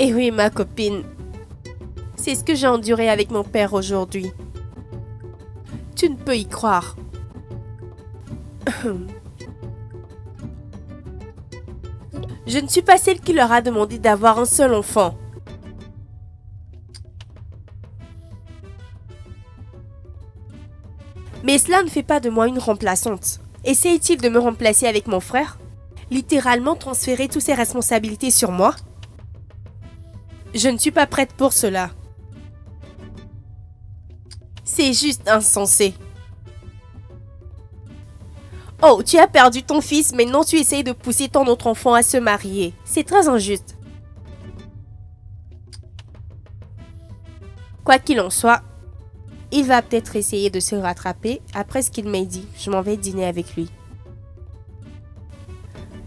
Eh oui, ma copine. C'est ce que j'ai enduré avec mon père aujourd'hui. Tu ne peux y croire. Je ne suis pas celle qui leur a demandé d'avoir un seul enfant. Mais cela ne fait pas de moi une remplaçante. Essaye-t-il de me remplacer avec mon frère? Littéralement transférer toutes ses responsabilités sur moi? Je ne suis pas prête pour cela. C'est juste insensé. Oh, tu as perdu ton fils, maintenant tu essayes de pousser ton autre enfant à se marier. C'est très injuste. Quoi qu'il en soit, il va peut-être essayer de se rattraper après ce qu'il m'a dit. Je m'en vais dîner avec lui.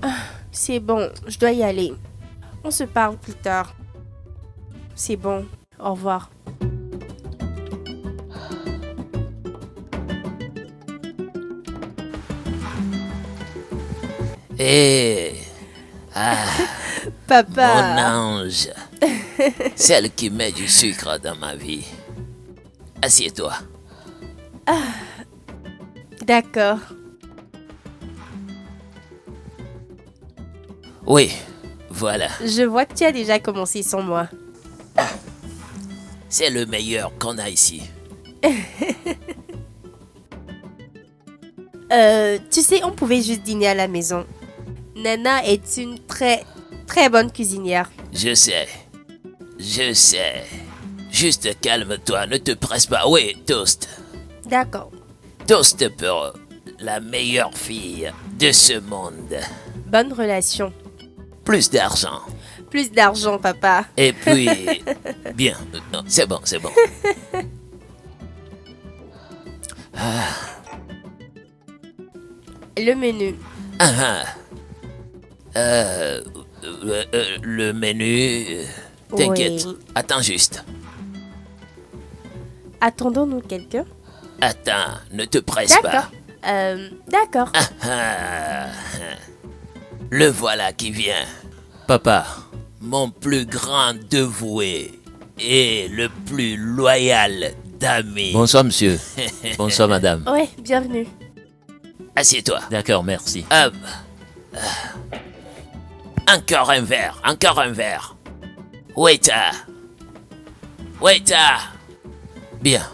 Ah, c'est bon, je dois y aller. On se parle plus tard. C'est bon, au revoir. Hé, Papa. mon ange, celle qui met du sucre dans ma vie. Assieds-toi. D'accord. Oui, voilà. Je vois que tu as déjà commencé sans moi. C'est le meilleur qu'on a ici. Tu sais, on pouvait juste dîner à la maison. Nana est une très bonne cuisinière. Je sais. Juste calme-toi, ne te presse pas. Oui, toast. D'accord. Toast pour la meilleure fille de ce monde. Bonne relation. Plus d'argent. Plus d'argent, papa. Et puis... Bien. Non, c'est bon. Le menu. Le menu... T'inquiète. Oui. Attends juste. Attendons-nous quelqu'un? Attends, ne te presse pas. D'accord. Le voilà qui vient. Papa, mon plus grand dévoué et le plus loyal d'amis. Bonsoir, monsieur. Bonsoir, madame. Ouais, bienvenue. Assieds-toi. D'accord, merci. Hop. Encore un verre. Waiter. Bien.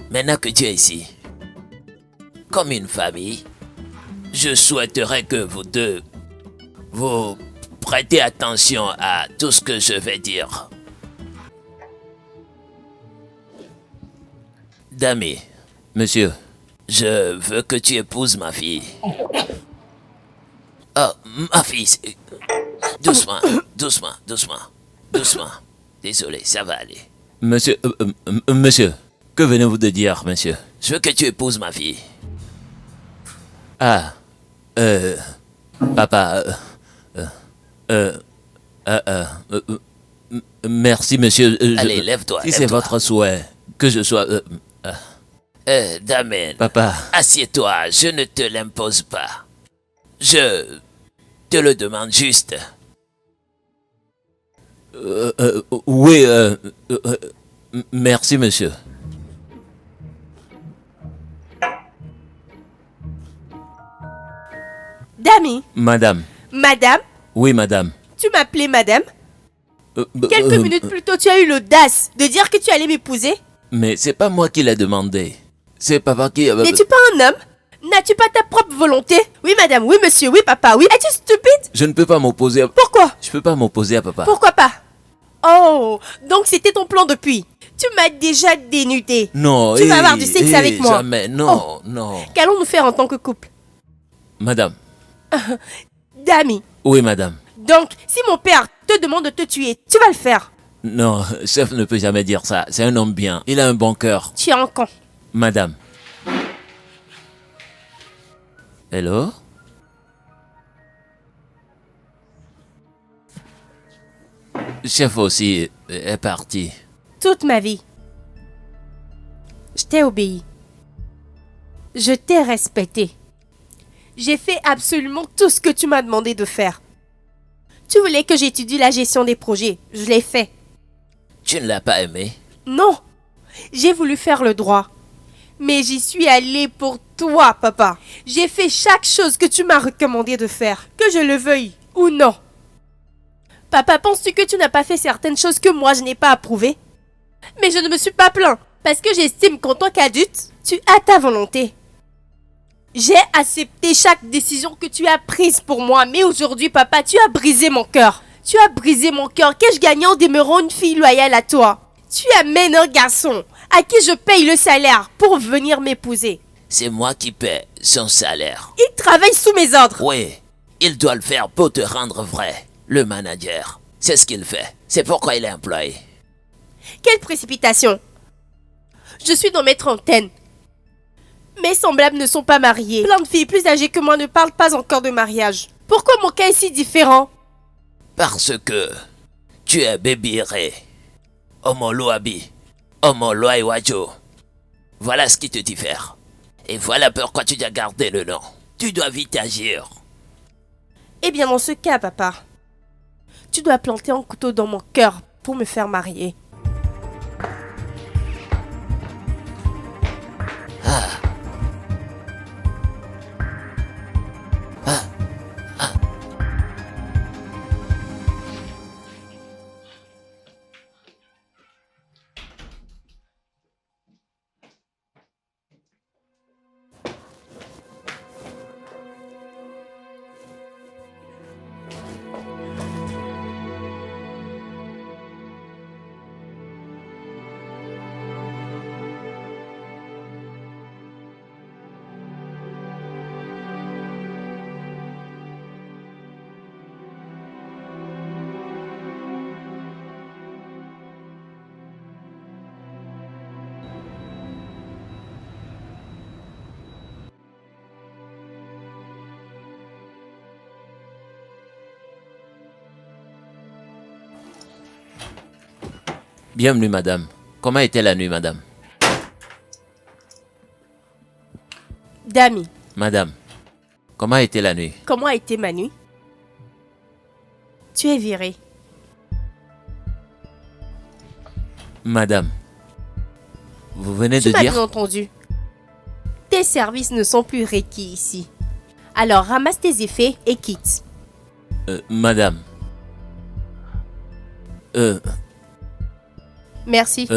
Maintenant que tu es ici, comme une famille, je souhaiterais que vous deux, vous prêtez attention à tout ce que je vais dire. Dami, Monsieur, je veux que tu épouses ma fille. Oh, ma fille. Doucement. Désolé, ça va aller. monsieur, que venez-vous de dire, monsieur? Je veux que tu épouses ma fille. Ah, papa, merci, monsieur. Allez, lève-toi. Si c'est votre souhait, que je sois... Damien. Papa. Assieds-toi, je ne te l'impose pas. Je te le demande juste. Oui, merci, monsieur. Dami. Madame. Madame? Oui, madame. Tu m'appelais madame? Quelques minutes plus tôt, tu as eu l'audace de dire que tu allais m'épouser? Mais c'est pas moi qui l'ai demandé. C'est papa qui... N'es-tu pas un homme? N'as-tu pas ta propre volonté? Oui, madame, oui, monsieur, oui, papa, oui. Es-tu stupide? Je ne peux pas m'opposer à... Pourquoi? Je peux pas m'opposer à papa. Pourquoi pas? Oh, donc c'était ton plan depuis. Tu m'as déjà dénudé. Non, Tu vas avoir du sexe avec moi. Jamais, non, non. Qu'allons-nous faire en tant que couple? Madame. Dami. Oui, madame. Donc, si mon père te demande de te tuer, tu vas le faire. Non, chef ne peut jamais dire ça. C'est un homme bien. Il a un bon cœur. Tu es un con. Madame. Hello? Chef aussi est parti. Toute ma vie, je t'ai obéi. Je t'ai respecté. J'ai fait absolument tout ce que tu m'as demandé de faire. Tu voulais que j'étudie la gestion des projets. Je l'ai fait. Tu ne l'as pas aimé? Non, j'ai voulu faire le droit. Mais j'y suis allée pour toi, papa. J'ai fait chaque chose que tu m'as recommandé de faire, que je le veuille ou non. Papa, penses-tu que tu n'as pas fait certaines choses que moi je n'ai pas approuvées? Mais je ne me suis pas plaint, parce que j'estime qu'en tant qu'adulte, tu as ta volonté. J'ai accepté chaque décision que tu as prise pour moi, mais aujourd'hui, papa, tu as brisé mon cœur. Tu as brisé mon cœur. Qu'ai-je gagné en demeurant une fille loyale à toi? Tu amènes un garçon à qui je paye le salaire pour venir m'épouser. C'est moi qui paie son salaire. Il travaille sous mes ordres. Oui, il doit le faire pour te rendre vrai. Le manager, c'est ce qu'il fait. C'est pourquoi il est employé. Quelle précipitation! Je suis dans mes trentaines. Mes semblables ne sont pas mariés. Plein de filles plus âgées que moi ne parlent pas encore de mariage. Pourquoi mon cas est si différent? Parce que tu es Baby Ray. Homo Loabi. Homo Loaiwajo. Voilà ce qui te diffère. Et voilà pourquoi tu dois garder le nom. Tu dois vite agir. Eh bien, dans ce cas, papa, tu dois planter un couteau dans mon cœur pour me faire marier. Bienvenue, madame. Comment était la nuit, madame? Dami, Madame, comment était la nuit? comment a été ma nuit? Tu es virée. Madame, vous venez Tu de m'as dire... bien entendu. Tes services ne sont plus requis ici. Alors ramasse tes effets et quitte. Madame. Merci.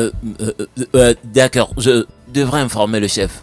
D'accord, je devrais informer le chef.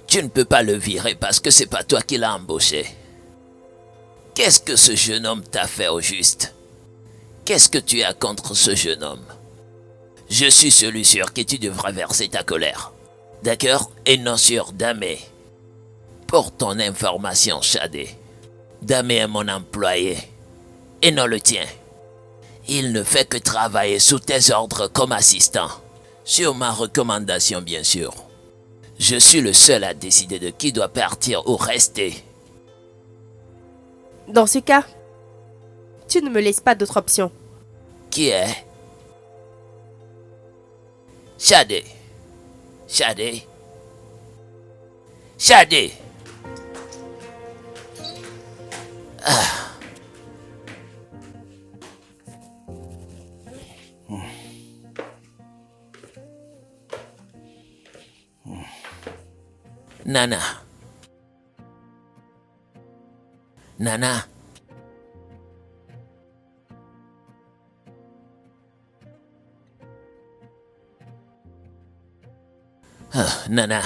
Tu ne peux pas le virer parce que c'est pas toi qui l'as embauché. Qu'est-ce que ce jeune homme t'a fait au juste? Qu'est-ce que tu as contre ce jeune homme? Je suis celui sur qui tu devras verser ta colère. D'accord? Et non sur Damé. Pour ton information, Shadé, Damé est mon employé. Et non le tien. Il ne fait que travailler sous tes ordres comme assistant. Sur ma recommandation, bien sûr. Je suis le seul à décider de qui doit partir ou rester. Dans ce cas, tu ne me laisses pas d'autre option. Qui est? Shadé. Shadé. Shadé. Nana. Nana. Nana.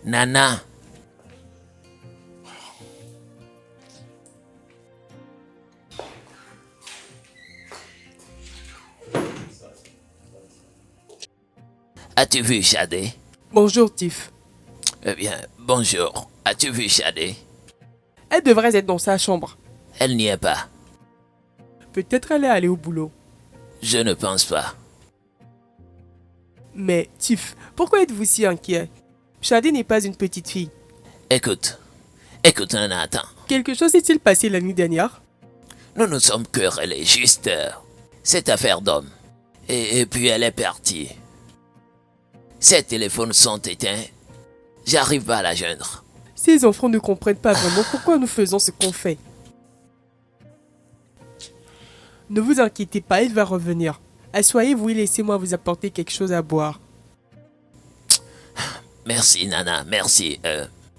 Nana. As-tu vu Shadé? Bonjour, Tiff. Eh bien, bonjour. As-tu vu Shadé? Elle devrait être dans sa chambre. Elle n'y est pas. Peut-être elle est allée au boulot. Je ne pense pas. Mais, Tiff, pourquoi êtes-vous si inquiet? Shadé n'est pas une petite fille. Écoute, Nana, attends. Quelque chose s'est-il passé la nuit dernière? Nous nous sommes querellés juste cette affaire d'homme. Et puis elle est partie. Ses téléphones sont éteints. J'arrive pas à la joindre. Ces enfants ne comprennent pas vraiment pourquoi nous faisons ce qu'on fait. Ne vous inquiétez pas, elle va revenir. Assoyez-vous et laissez-moi vous apporter quelque chose à boire. Merci Nana, merci.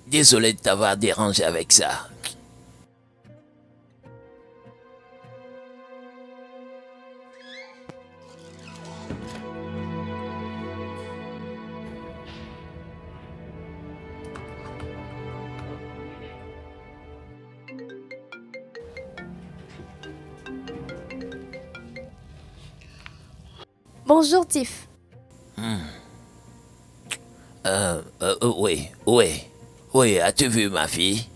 Désolé de t'avoir dérangé avec ça. Bonjour, Tiff. Oui, as-tu vu ma fille?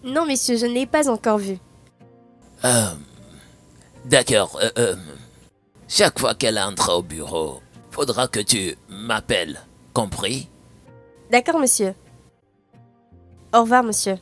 Non, monsieur, je ne l'ai pas encore vu. D'accord, chaque fois qu'elle entre au bureau, faudra que tu m'appelles, compris? D'accord, monsieur. Au revoir, monsieur.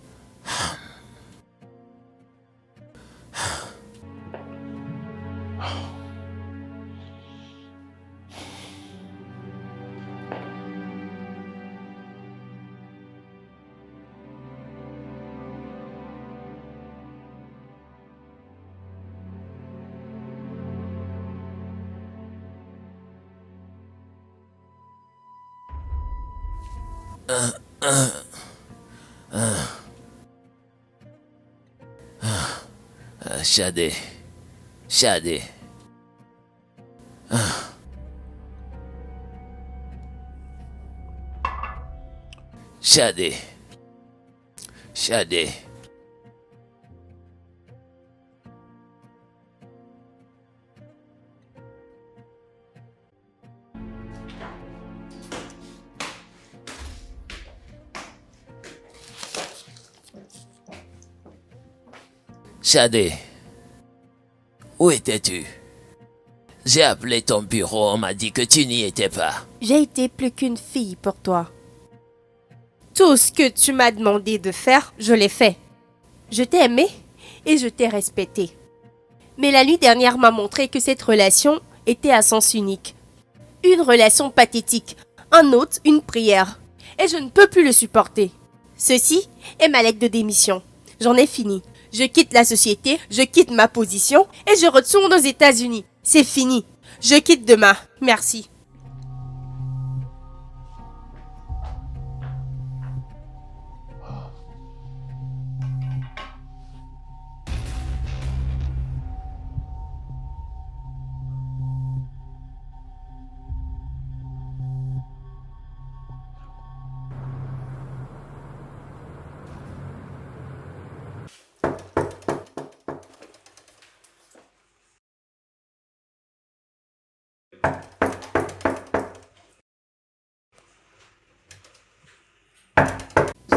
Shadé. Shadé. Shadé. Shadé. Shadé. Où étais-tu? J'ai appelé ton bureau, on m'a dit que tu n'y étais pas. J'ai été plus qu'une fille pour toi. Tout ce que tu m'as demandé de faire, je l'ai fait. Je t'ai aimé et je t'ai respecté. Mais la nuit dernière m'a montré que cette relation était à sens unique. Une relation pathétique, un autre, une prière. Et je ne peux plus le supporter. Ceci est ma lettre de démission. J'en ai fini. Je quitte la société, je quitte ma position et je retourne aux États-Unis. C'est fini. Je quitte demain. Merci.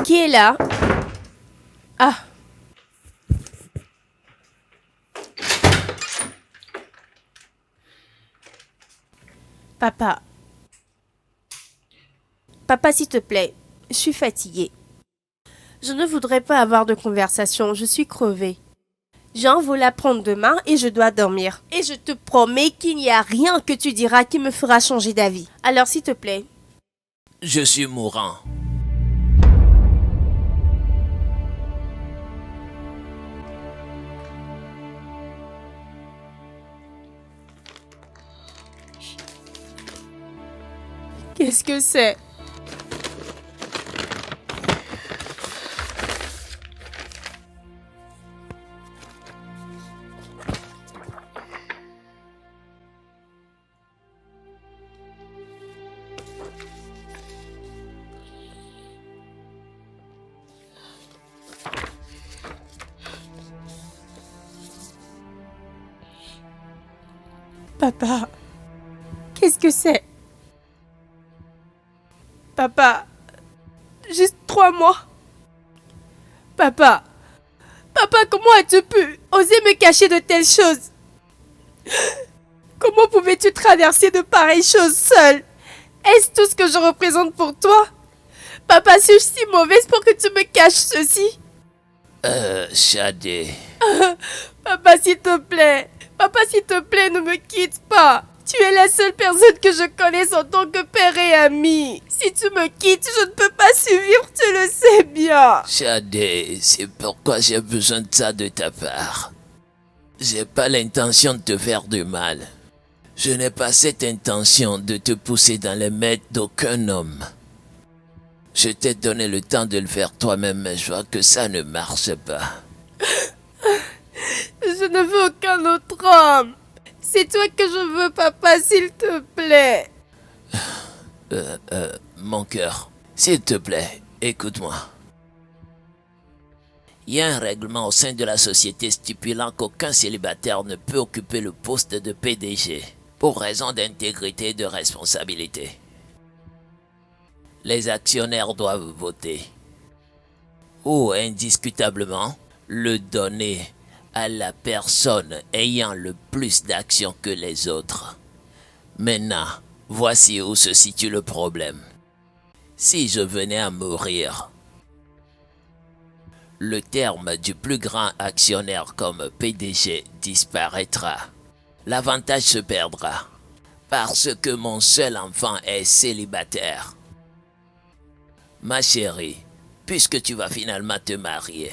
Qui est là? Ah. Papa. Papa, s'il te plaît, je suis fatiguée. Je ne voudrais pas avoir de conversation, je suis crevée. J'ai un vol à prendre demain et je dois dormir. Et je te promets qu'il n'y a rien que tu diras qui me fera changer d'avis. Alors s'il te plaît. Je suis mourant. Qu'est-ce que c'est? Papa, qu'est-ce que c'est? Papa, juste 3 mois. Papa, comment as-tu pu oser me cacher de telles choses? Comment pouvais-tu traverser de pareilles choses seule? Est-ce tout ce que je représente pour toi? Papa, suis-je si mauvaise pour que tu me caches ceci? Shadé. Papa, s'il te plaît. Papa, s'il te plaît, ne me quitte pas. Tu es la seule personne que je connaisse en tant que père et ami. Si tu me quittes, je ne peux pas survivre, tu le sais bien. Shadé, c'est pourquoi j'ai besoin de ça de ta part. J'ai pas l'intention de te faire du mal. Je n'ai pas cette intention de te pousser dans les maîtres d'aucun homme. Je t'ai donné le temps de le faire toi-même, mais je vois que ça ne marche pas. Je ne veux aucun autre homme. C'est toi que je veux, papa, s'il te plaît. Mon cœur, s'il te plaît, écoute-moi. Il y a un règlement au sein de la société stipulant qu'aucun célibataire ne peut occuper le poste de PDG pour raison d'intégrité et de responsabilité. Les actionnaires doivent voter ou indiscutablement le donner à la personne ayant le plus d'actions que les autres. Maintenant, voici où se situe le problème. Si je venais à mourir, le terme du plus grand actionnaire comme PDG disparaîtra. L'avantage se perdra parce que mon seul enfant est célibataire. Ma chérie, puisque tu vas finalement te marier,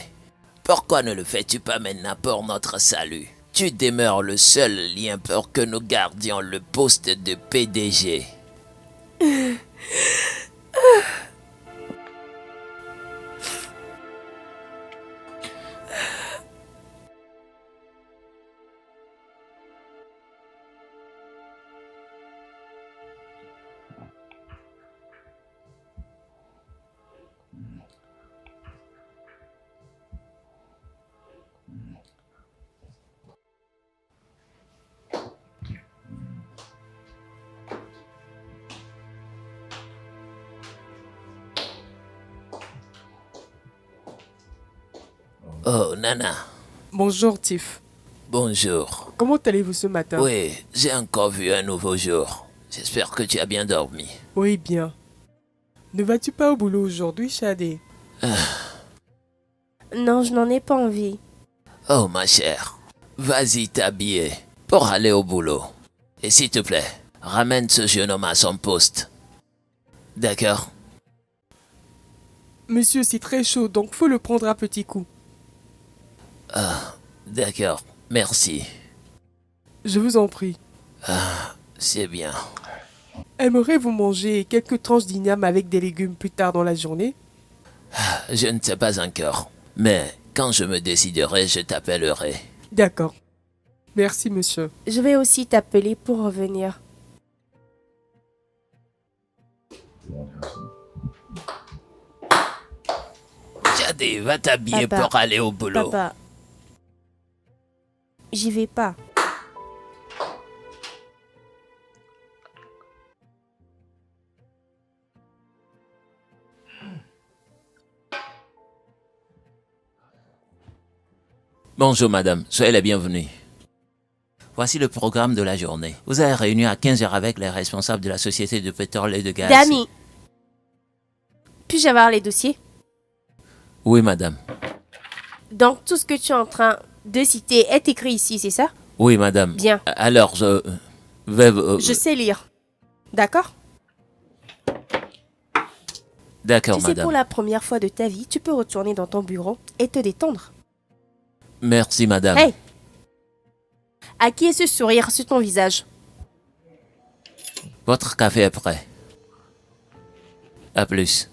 pourquoi ne le fais-tu pas maintenant pour notre salut? Tu demeures le seul lien pour que nous gardions le poste de PDG. Oh, Nana, Bonjour, Tiff. bonjour. Comment allez-vous ce matin? Oui, j'ai encore vu un nouveau jour. J'espère que tu as bien dormi. Oui, bien. Ne vas-tu pas au boulot aujourd'hui, Shadé? Non, je n'en ai pas envie. Oh, ma chère, vas-y t'habiller pour aller au boulot. Et s'il te plaît, ramène ce jeune homme à son poste. D'accord? Monsieur, c'est très chaud, donc faut le prendre à petits coups. D'accord, merci. Je vous en prie. C'est bien. Aimeriez-vous manger quelques tranches d'igname avec des légumes plus tard dans la journée? Je ne sais pas encore, mais quand je me déciderai, je t'appellerai. D'accord. Merci, monsieur. Je vais aussi t'appeler pour revenir. Shadé, va t'habiller Papa, pour aller au boulot. Papa, j'y vais pas. Bonjour madame, soyez la bienvenue. Voici le programme de la journée. Vous avez réuni à 15 heures avec les responsables de la société de pétrole et de gaz. Dami, puis-je avoir les dossiers? Oui, madame. Donc, tout ce que tu es en train de citer est écrit ici, c'est ça? Oui, madame. Bien. Alors, je vais... Je sais lire. D'accord? D'accord, Tu sais, madame. pour la première fois de ta vie, tu peux retourner dans ton bureau et te détendre. Merci, madame. Hey! À qui est ce sourire sur ton visage? Votre café est prêt. À plus.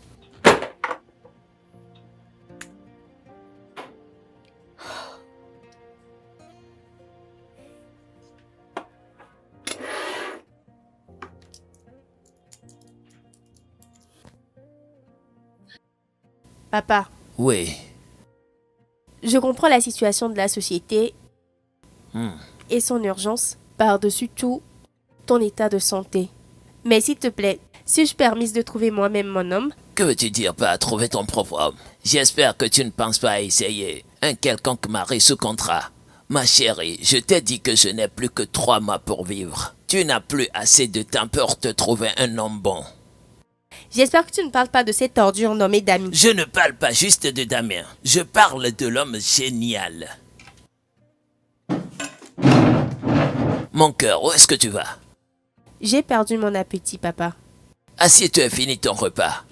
Papa, Oui. je comprends la situation de la société Hmm. et son urgence, par-dessus tout, ton état de santé. Mais s'il te plaît, suis-je permise de trouver moi-même mon homme? Que veux-tu dire par trouver ton propre homme? J'espère que tu ne penses pas à essayer un quelconque mari sous contrat. Ma chérie, je t'ai dit que je n'ai plus que 3 mois pour vivre. Tu n'as plus assez de temps pour te trouver un homme bon. J'espère que tu ne parles pas de cette ordure nommée Dami. Je ne parle pas juste de Damien. Je parle de l'homme génial. Mon cœur, où est-ce que tu vas? J'ai perdu mon appétit, papa. Assieds-toi et finis ton repas.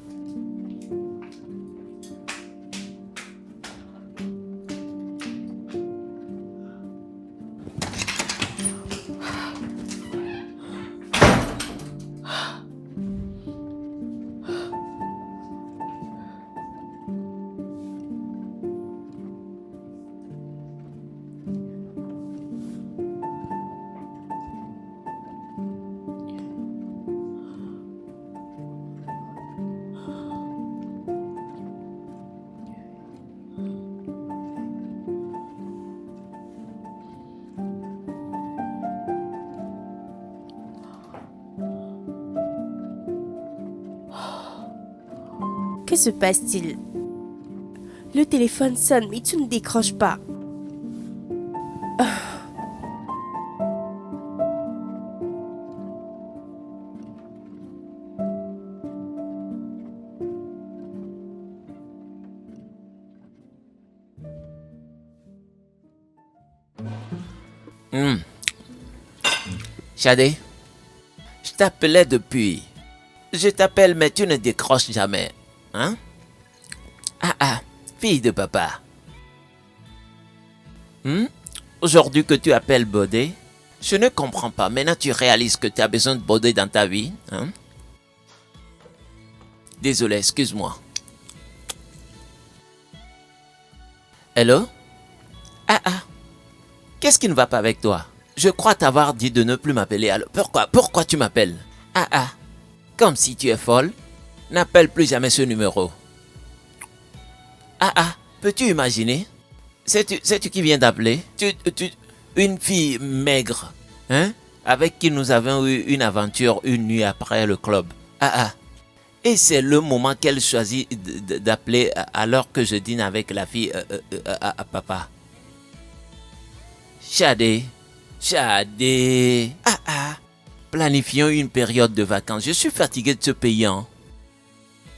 Que se passe-t-il? Le téléphone sonne, mais tu ne décroches pas. Shadé, je t'appelais depuis. Je t'appelle mais tu ne décroches jamais. Hein? Ah, fille de papa. Aujourd'hui que tu appelles Bodé, je ne comprends pas. Maintenant tu réalises que tu as besoin de Bodé dans ta vie. Hein? Désolé, excuse-moi. Hello? Ah, qu'est-ce qui ne va pas avec toi? Je crois t'avoir dit de ne plus m'appeler. Alors pourquoi tu m'appelles? Ah, comme si tu es folle. N'appelle plus jamais ce numéro. Ah, peux-tu imaginer? Sais-tu qui vient d'appeler? Une fille maigre, hein? Avec qui nous avons eu une aventure une nuit après le club. Ah. Et c'est le moment qu'elle choisit d'appeler alors que je dîne avec la fille à papa. Shadé. Ah. Planifions une période de vacances. Je suis fatigué de ce pays. Hein.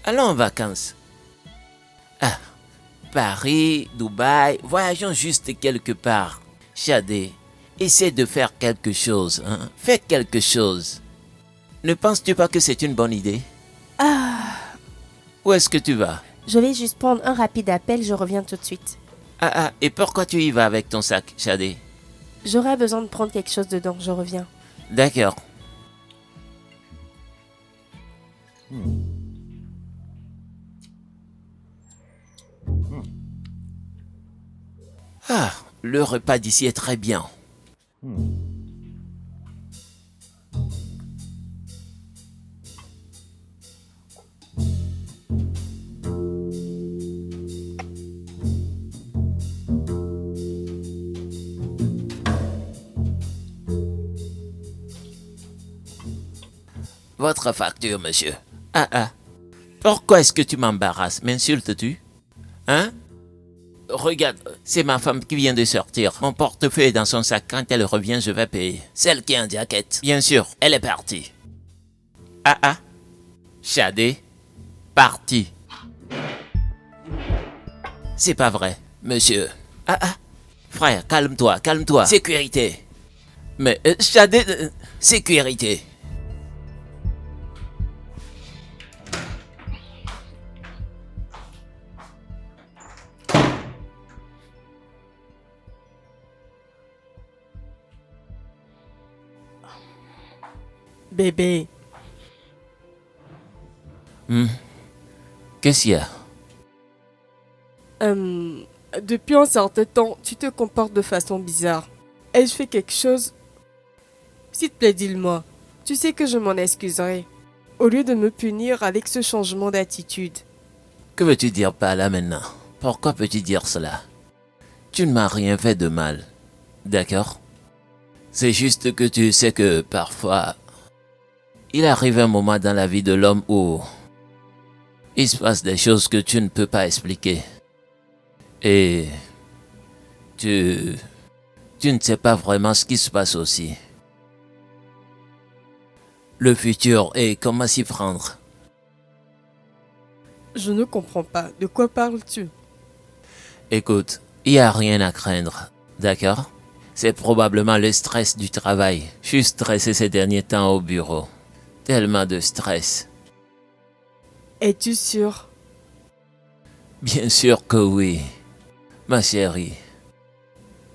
Allons en vacances. Ah. Paris, Dubaï, voyageons juste quelque part. Shadé, essaie de faire quelque chose. Hein. Fais quelque chose. Ne penses-tu pas que c'est une bonne idée? Où est-ce que tu vas? Je vais juste prendre un rapide appel, je reviens tout de suite. Ah, et pourquoi tu y vas avec ton sac, Shadé? J'aurai besoin de prendre quelque chose dedans, je reviens. D'accord. Ah, le repas d'ici est très bien. Votre facture, monsieur. Ah. Pourquoi est-ce que tu m'embarrasses? M'insultes-tu? Hein? Regarde, c'est ma femme qui vient de sortir. Mon portefeuille est dans son sac. Quand elle revient, je vais payer. Celle qui est en jaquette. Bien sûr. Elle est partie. Ah. Shadé, parti. C'est pas vrai. Monsieur. Frère, calme-toi. Sécurité. Mais Shadé... Sécurité. Bébé, Qu'est-ce qu'il y a? depuis un certain temps, tu te comportes de façon bizarre. Ai-je fait quelque chose? S'il te plaît, dis-le-moi. Tu sais que je m'en excuserai. Au lieu de me punir avec ce changement d'attitude. Que veux-tu dire par là maintenant? Pourquoi peux-tu dire cela? Tu ne m'as rien fait de mal. D'accord? C'est juste que tu sais que parfois, il arrive un moment dans la vie de l'homme où il se passe des choses que tu ne peux pas expliquer. Et tu ne sais pas vraiment ce qui se passe aussi. Le futur et comment s'y prendre. Je ne comprends pas. De quoi parles-tu? Écoute, il n'y a rien à craindre, d'accord? C'est probablement le stress du travail. Je suis stressé ces derniers temps au bureau. Tellement de stress. Es-tu sûr? Bien sûr que oui. Ma chérie.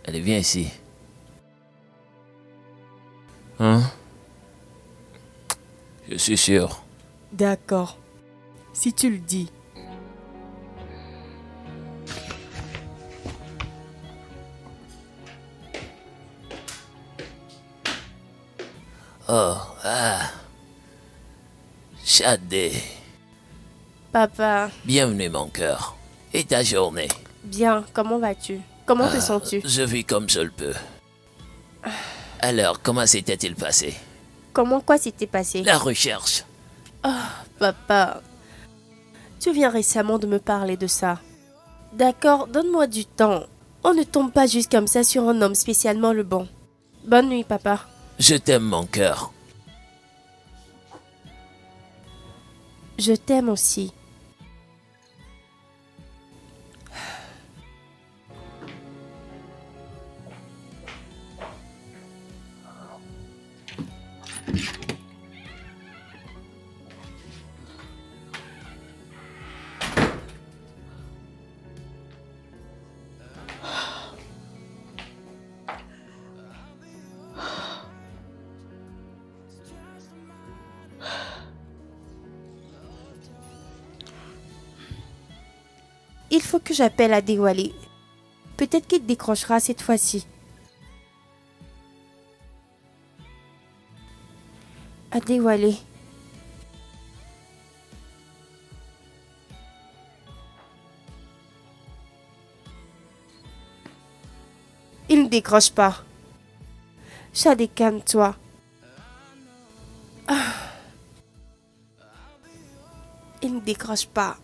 Allez, viens ici. Hein? Je suis sûr. D'accord. Si tu le dis. Shadé. Papa, Bienvenue mon cœur. Et ta journée? bien, comment vas-tu? Comment te sens-tu? Je vis comme je le peux. Alors, comment s'était-il passé? Comment quoi s'était passé? La recherche. Papa, tu viens récemment de me parler de ça. D'accord, donne-moi du temps. On ne tombe pas juste comme ça sur un homme spécialement le bon. Bonne nuit, papa. Je t'aime mon cœur. Je t'aime aussi. Il faut que j'appelle Adéwalé. Peut-être qu'il décrochera cette fois-ci. Adéwalé. Il ne décroche pas. Shadé, calme-toi. Il ne décroche pas.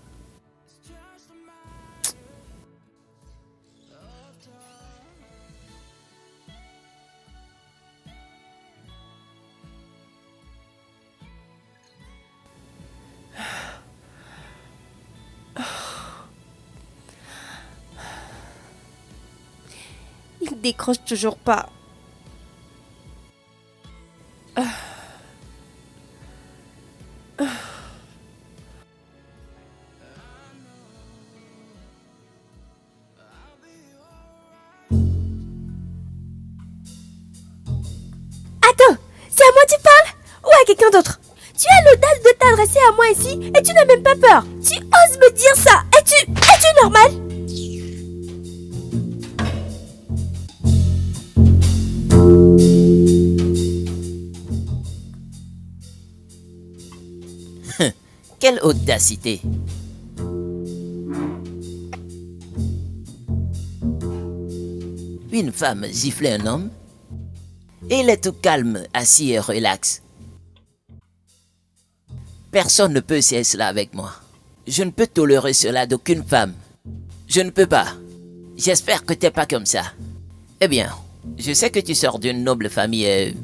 Il décroche toujours pas. Attends, c'est à moi que tu parles ou à quelqu'un d'autre? Tu as l'audace de t'adresser à moi ici et tu n'as même pas peur. Tu oses me dire ça? Es-tu normal? Quelle audacité! Une femme giflait un homme et il est tout calme, assis et relax. Personne ne peut faire cela avec moi. Je ne peux tolérer cela d'aucune femme. Je ne peux pas. J'espère que t'es pas comme ça. Eh bien, je sais que tu sors d'une noble famille et...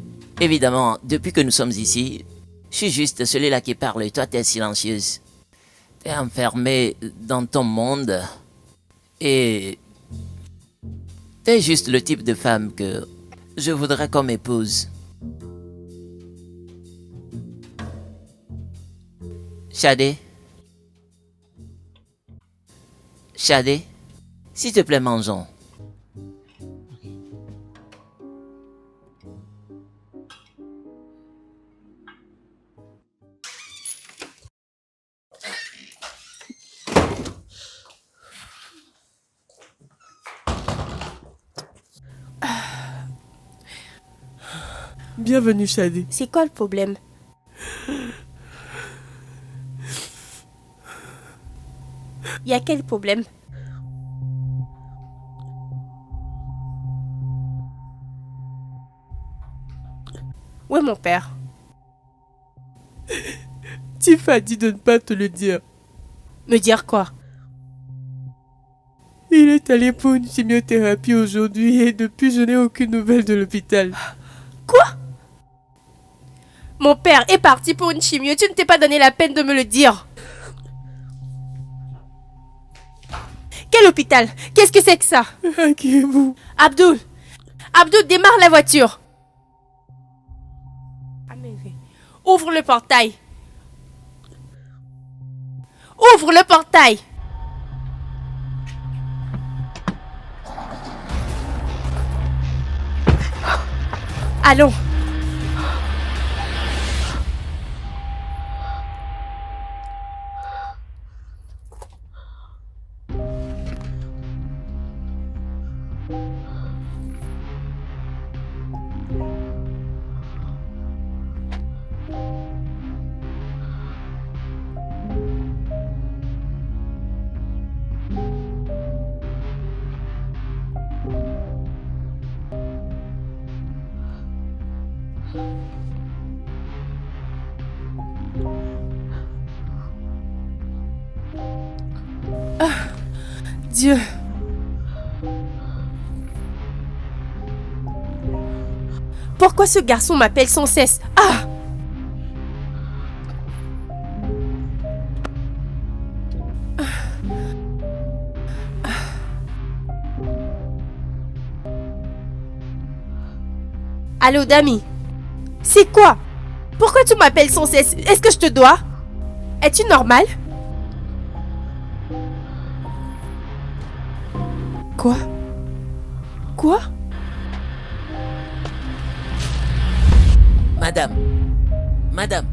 Évidemment, depuis que nous sommes ici, je suis juste celui-là qui parle et toi t'es silencieuse. T'es enfermée dans ton monde et... T'es juste le type de femme que je voudrais comme épouse. Shadé? Shadé? S'il te plaît, mangeons. Bienvenue, Shadé. C'est quoi le problème? Y a quel problème? Où est mon père? Tiff a dit de ne pas te le dire. Me dire quoi? Il est allé pour une chimiothérapie aujourd'hui et depuis je n'ai aucune nouvelle de l'hôpital. Quoi? Mon père est parti pour une chimio, tu ne t'es pas donné la peine de me le dire. Quel hôpital? Qu'est-ce que c'est que ça? Inquiétez-vous. Abdul! Abdul, démarre la voiture! Ouvre le portail! Ouvre le portail! Allons! Dieu. Pourquoi ce garçon m'appelle sans cesse? Ah! Allô, Dami? C'est quoi? Pourquoi tu m'appelles sans cesse? Est-ce que je te dois? Es-tu normal? Quoi? Quoi? Madame. Madame.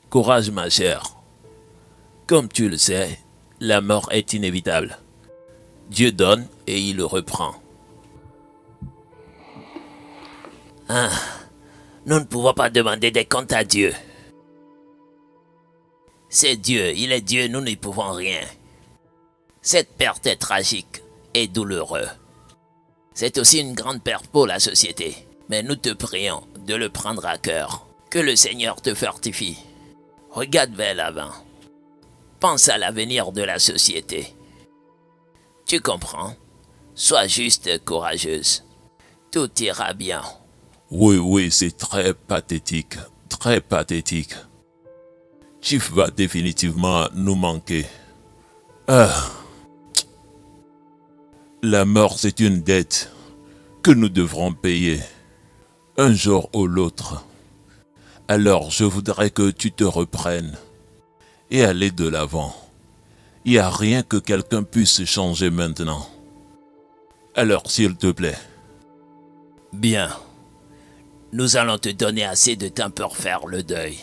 Courage, ma chère. Comme tu le sais, la mort est inévitable. Dieu donne et il le reprend. Nous ne pouvons pas demander des comptes à Dieu. C'est Dieu, il est Dieu, nous n'y pouvons rien. Cette perte est tragique et douloureuse. C'est aussi une grande perte pour la société. Mais nous te prions de le prendre à cœur. Que le Seigneur te fortifie. Regarde vers l'avant. Pense à l'avenir de la société. Tu comprends? Sois juste courageuse. Tout ira bien. Oui, c'est très pathétique. Très pathétique. Chief va définitivement nous manquer. La mort, c'est une dette que nous devrons payer un jour ou l'autre. Alors, je voudrais que tu te reprennes et aller de l'avant. Il n'y a rien que quelqu'un puisse changer maintenant. Alors, s'il te plaît. Bien. Nous allons te donner assez de temps pour faire le deuil.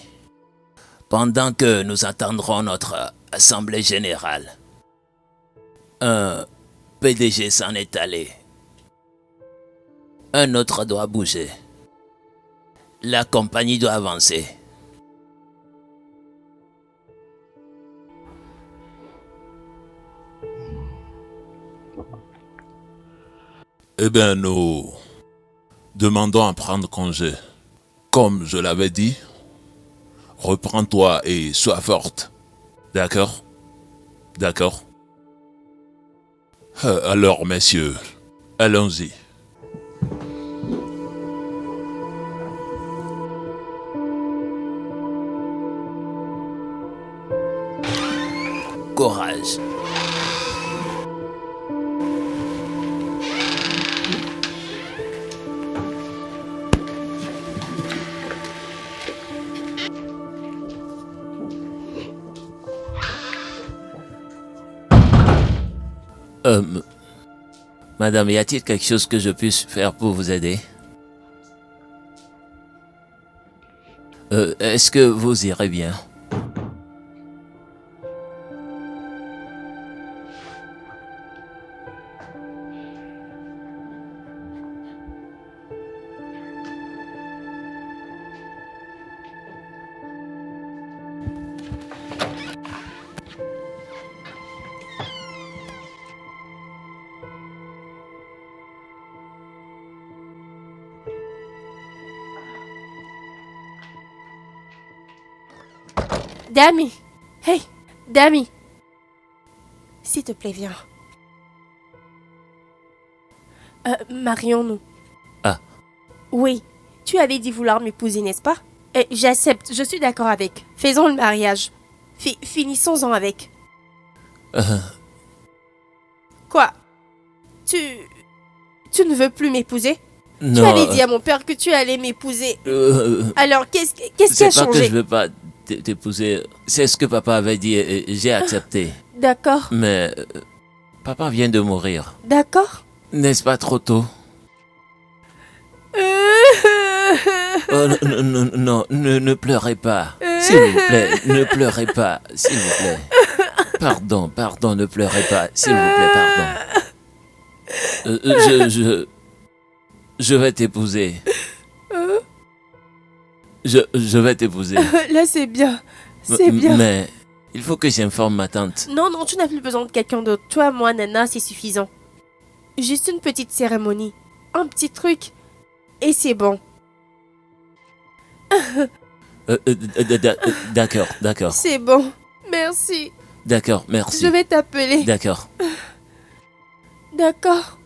Pendant que nous attendrons notre assemblée générale. Un PDG s'en est allé. Un autre doit bouger. La compagnie doit avancer. Eh bien, nous demandons à prendre congé. Comme je l'avais dit, reprends-toi et sois forte. D'accord? D'accord? Alors, messieurs, allons-y. Courage. Madame, y a-t-il quelque chose que je puisse faire pour vous aider? Est-ce que vous irez bien? Dami! Hey! Dami! S'il te plaît, viens. Marions-nous. Ah. Oui, tu avais dit vouloir m'épouser, n'est-ce pas? J'accepte, je suis d'accord avec. Faisons le mariage. Finissons-en avec. Quoi? Tu ne veux plus m'épouser? Non. Tu avais dit à mon père que tu allais m'épouser. Alors, qu'est-ce qui a C'est pas que changé? je veux pas t'épouser. C'est ce que papa avait dit et j'ai accepté. D'accord, Mais papa vient de mourir. d'accord. N'est-ce pas trop tôt? Oh, non, ne pleurez pas. S'il vous plaît, ne pleurez pas. S'il vous plaît. Pardon, ne pleurez pas. S'il vous plaît, pardon. Je vais t'épouser. Je vais t'épouser. Là, c'est bien. C'est bien. Mais il faut que j'informe ma tante. Non, tu n'as plus besoin de quelqu'un d'autre. Toi, moi, Nana, c'est suffisant. Juste une petite cérémonie. Un petit truc. Et c'est bon. D'accord. C'est bon. Merci. D'accord, merci. Je vais t'appeler. D'accord. D'accord.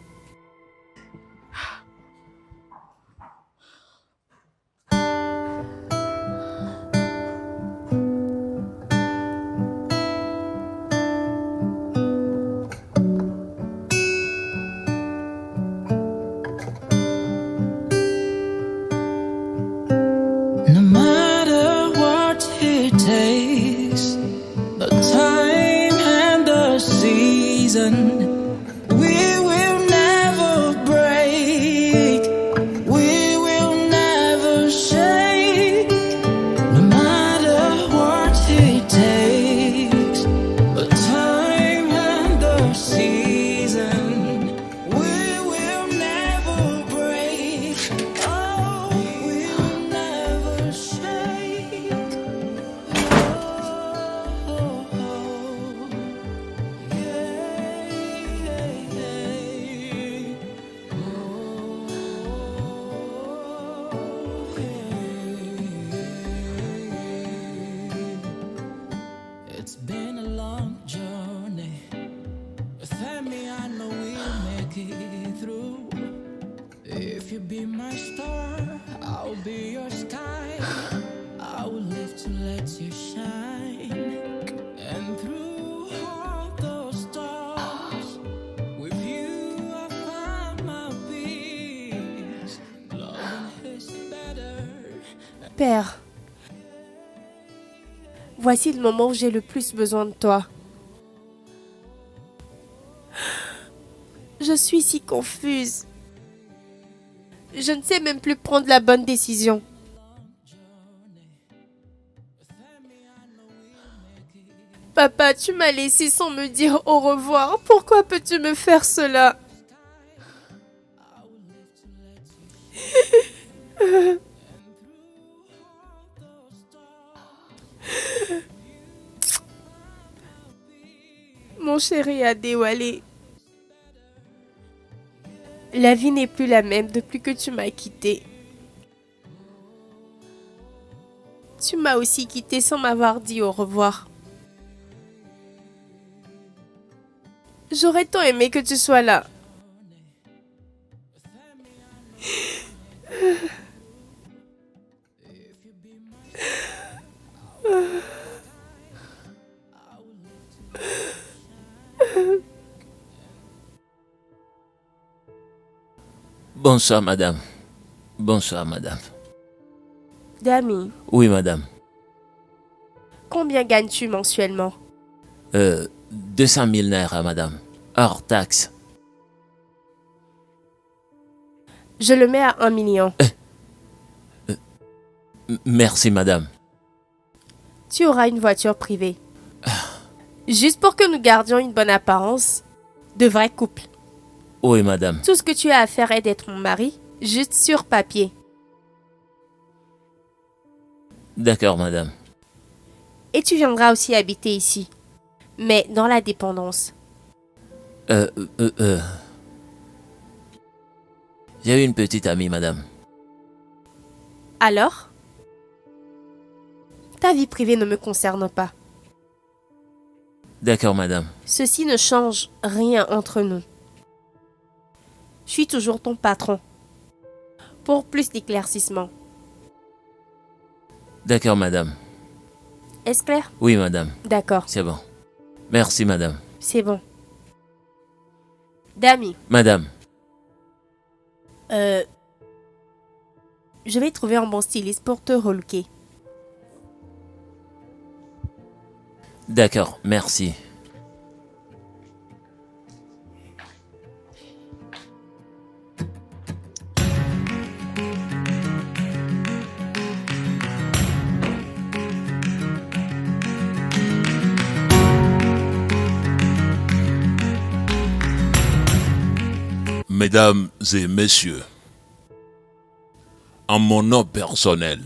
No matter what it takes, the time and the season, we will never break, we will never shake. No matter what it takes, the time and the season, we will never break. Oh, we will never shake. Oh, it's been a long journey. Without me, I know we'll make it through. If you be my star, I'll be your sky. I will live to let you shine. And through all those stars, with you I find my peace. Loving is better. Père. Voici le moment où j'ai le plus besoin de toi. Je suis si confuse. Je ne sais même plus prendre la bonne décision. Papa, tu m'as laissé sans me dire au revoir. Pourquoi peux-tu me faire cela? Mon chéri Adéwalé, la vie n'est plus la même depuis que tu m'as quitté. Tu m'as aussi quitté sans m'avoir dit au revoir. J'aurais tant aimé que tu sois là. Bonsoir, madame. Bonsoir, madame. Dami, Oui, madame. combien gagnes-tu mensuellement? 200 000 naira, madame. Hors taxe. Je le mets à 1 million. Merci, madame. Tu auras une voiture privée. Juste pour que nous gardions une bonne apparence de vrai couple. Oui, madame. Tout ce que tu as à faire est d'être mon mari, juste sur papier. D'accord, madame. Et tu viendras aussi habiter ici, mais dans la dépendance. J'ai une petite amie, madame. Alors? Ta vie privée ne me concerne pas. D'accord, madame. Ceci ne change rien entre nous. Je suis toujours ton patron. Pour plus d'éclaircissement. D'accord, madame. Est-ce clair? Oui, madame. D'accord, C'est bon. Merci, madame. c'est bon. Dami, Madame. je vais trouver un bon styliste pour te relooker. D'accord, merci. Mesdames et messieurs, en mon nom personnel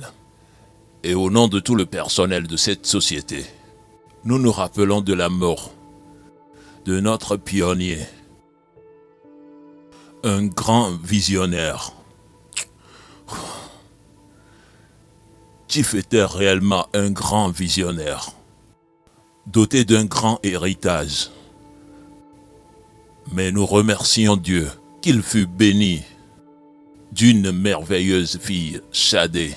et au nom de tout le personnel de cette société, nous nous rappelons de la mort de notre pionnier, un grand visionnaire. Chief était réellement un grand visionnaire, doté d'un grand héritage. Mais nous remercions Dieu qu'il fut béni d'une merveilleuse fille, Shadé.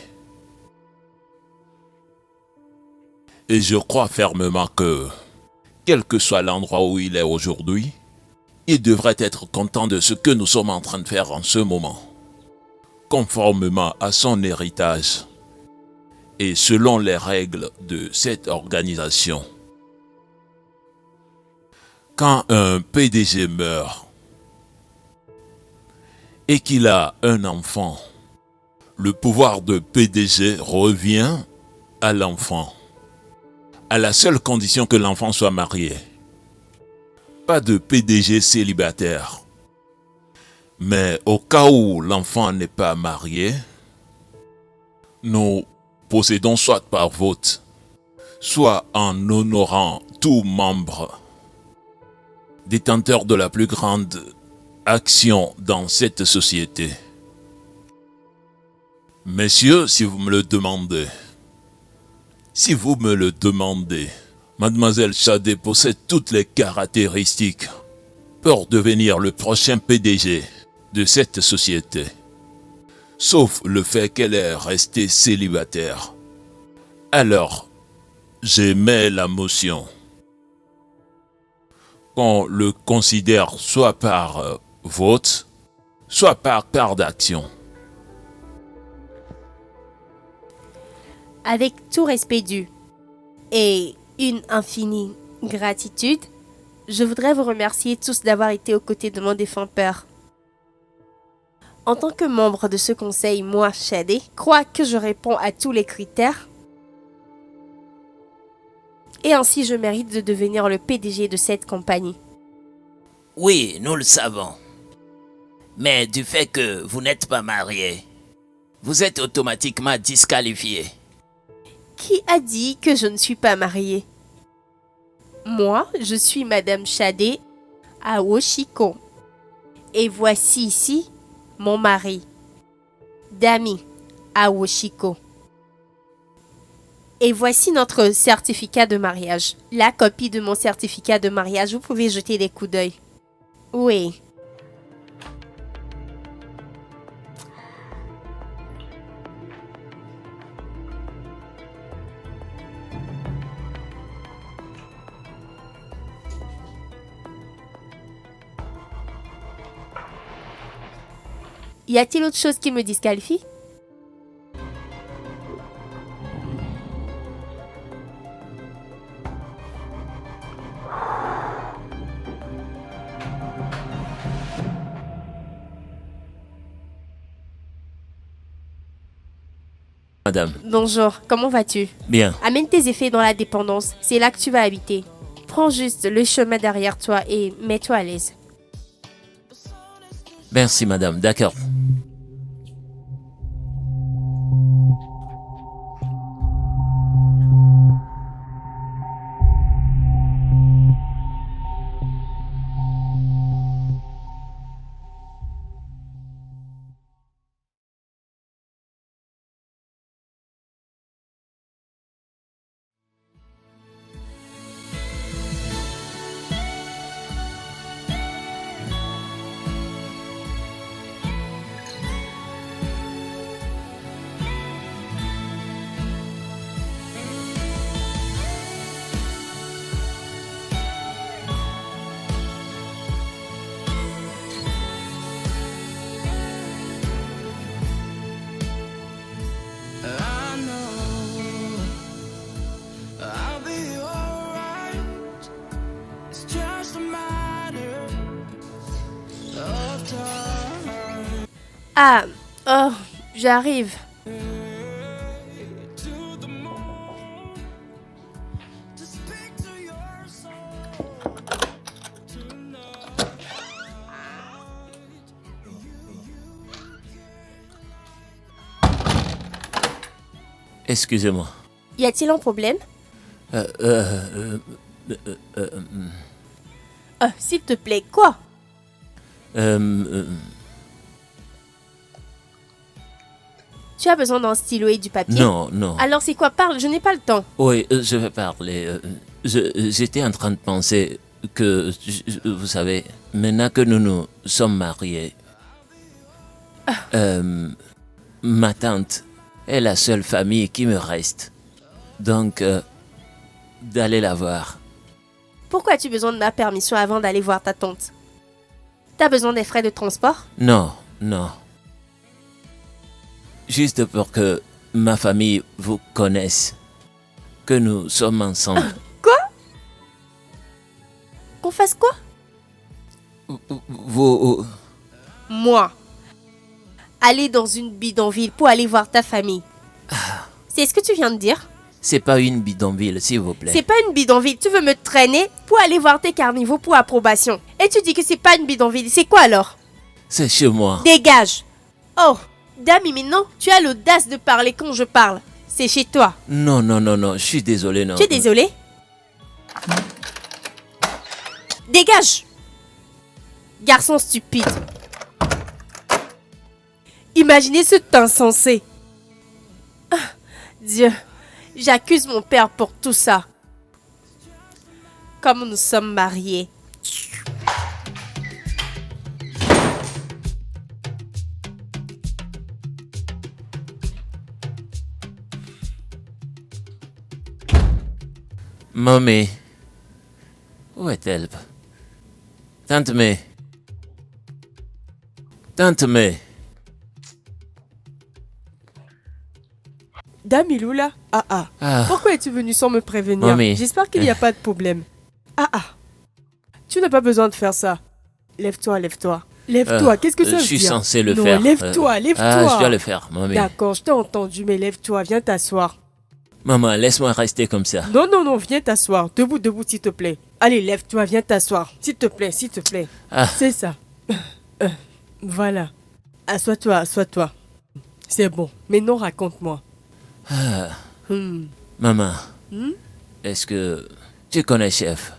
Et je crois fermement que, quel que soit l'endroit où il est aujourd'hui, il devrait être content de ce que nous sommes en train de faire en ce moment, conformément à son héritage et selon les règles de cette organisation. Quand un PDG meurt et qu'il a un enfant, le pouvoir de PDG revient à l'enfant, à la seule condition que l'enfant soit marié. Pas de PDG célibataire. Mais au cas où l'enfant n'est pas marié, nous possédons soit par vote, soit en honorant tout membre détenteur de la plus grande action dans cette société. Messieurs, si vous me le demandez, Mademoiselle Shadé possède toutes les caractéristiques pour devenir le prochain PDG de cette société, sauf le fait qu'elle est restée célibataire. Alors, j'émets la motion qu'on le considère soit par vote, soit par part d'action. Avec tout respect dû et une infinie gratitude, je voudrais vous remercier tous d'avoir été aux côtés de mon défunt père. En tant que membre de ce conseil, moi, Shadé, crois que je réponds à tous les critères. Et ainsi, je mérite de devenir le PDG de cette compagnie. Oui, nous le savons. Mais du fait que vous n'êtes pas marié, vous êtes automatiquement disqualifié. Qui a dit que je ne suis pas mariée? Moi, je suis Madame Shadé Awoshiko. Et voici ici mon mari, Dami Awoshiko. Et voici notre certificat de mariage. La copie de mon certificat de mariage, vous pouvez jeter des coups d'œil. Oui. Y a-t-il autre chose qui me disqualifie? Madame, Bonjour, comment vas-tu? bien. Amène tes effets dans la dépendance, c'est là que tu vas habiter. Prends juste le chemin derrière toi et mets-toi à l'aise. Merci, madame. D'accord. I know I'll be alright. It's just a matter of time. Ah, oh, j'arrive. To the moon to speak to your soul tonight. Excusez-moi. Y a-t-il un problème? S'il te plaît, quoi? Tu as besoin d'un stylo et du papier? Non, non. Alors c'est quoi? Parle, je n'ai pas le temps. Oui, je vais parler. J'étais en train de penser que, vous savez, maintenant que nous nous sommes mariés, ma tante est la seule famille qui me reste. Donc, d'aller la voir. Pourquoi as-tu besoin de ma permission avant d'aller voir ta tante? T'as besoin des frais de transport? Non, non. Juste pour que ma famille vous connaisse. Que nous sommes ensemble. Qu'on fasse quoi? Vous... Moi. Aller dans une bidonville pour aller voir ta famille. C'est ce que tu viens de dire? C'est pas une bidonville, s'il vous plaît. C'est pas une bidonville. Tu veux me traîner pour aller voir tes carnivaux pour approbation. Et tu dis que c'est pas une bidonville. C'est quoi alors? C'est chez moi. Dégage. Oh, Dami, maintenant, tu as l'audace de parler quand je parle. C'est chez toi. Non, non, non, non, je suis désolé, non. Tu es désolé? Dégage. Garçon stupide. Imaginez cet insensé. Ah, Dieu, j'accuse mon père pour tout ça. Comme nous sommes mariés. Mommy. Où est-elle? Tante May. Tante May. Dame Iloula, Ah, pourquoi es-tu venu sans me prévenir? Mamie. J'espère qu'il n'y a pas de problème. Tu n'as pas besoin de faire ça. Lève-toi, lève-toi. Lève-toi, qu'est-ce que ça veut Je suis dire? censé le Non, faire. lève-toi, lève-toi. Ah, je dois le faire, maman. D'accord, je t'ai entendu, mais lève-toi, viens t'asseoir. Maman, laisse-moi rester comme ça. Non, non, non, viens t'asseoir. Debout, debout, s'il te plaît. Allez, lève-toi, viens t'asseoir. S'il te plaît, s'il te plaît. Ah. C'est ça. Voilà. Assois-toi, assois-toi. C'est bon. Maintenant, raconte-moi. Maman, Hmm? est-ce que tu connais chef?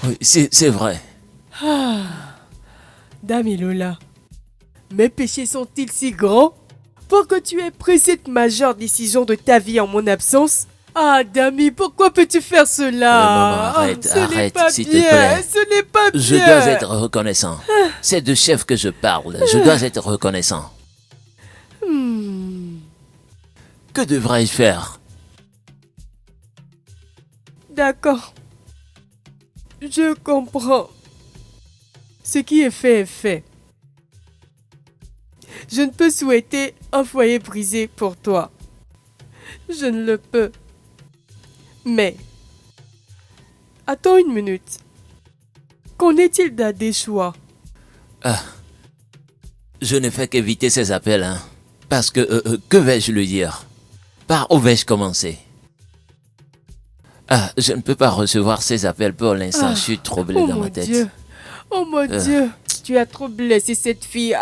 Oui, c'est vrai. Dame Lola, mes péchés sont-ils si grands pour que tu aies pris cette majeure décision de ta vie en mon absence? Ah, Dami, pourquoi peux-tu faire cela? Maman, arrête, Ce n'est arrête, pas s'il te bien, plaît. ce n'est pas bien. Je dois être reconnaissant. C'est de chef que je parle. Je dois être reconnaissant. Que devrais-je faire? D'accord. Je comprends. Ce qui est fait est fait. Je ne peux souhaiter un foyer brisé pour toi. Je ne le peux. Mais, attends une minute. Qu'en est-il d'Adéchoua? Je ne fais qu'éviter ces appels, hein. Parce que vais-je lui dire? Par où vais-je commencer? Ah, je ne peux pas recevoir ces appels pour l'instant. Je suis troublé Oh dans mon ma tête. Dieu. Oh mon Dieu. Tu as trop blessé cette fille.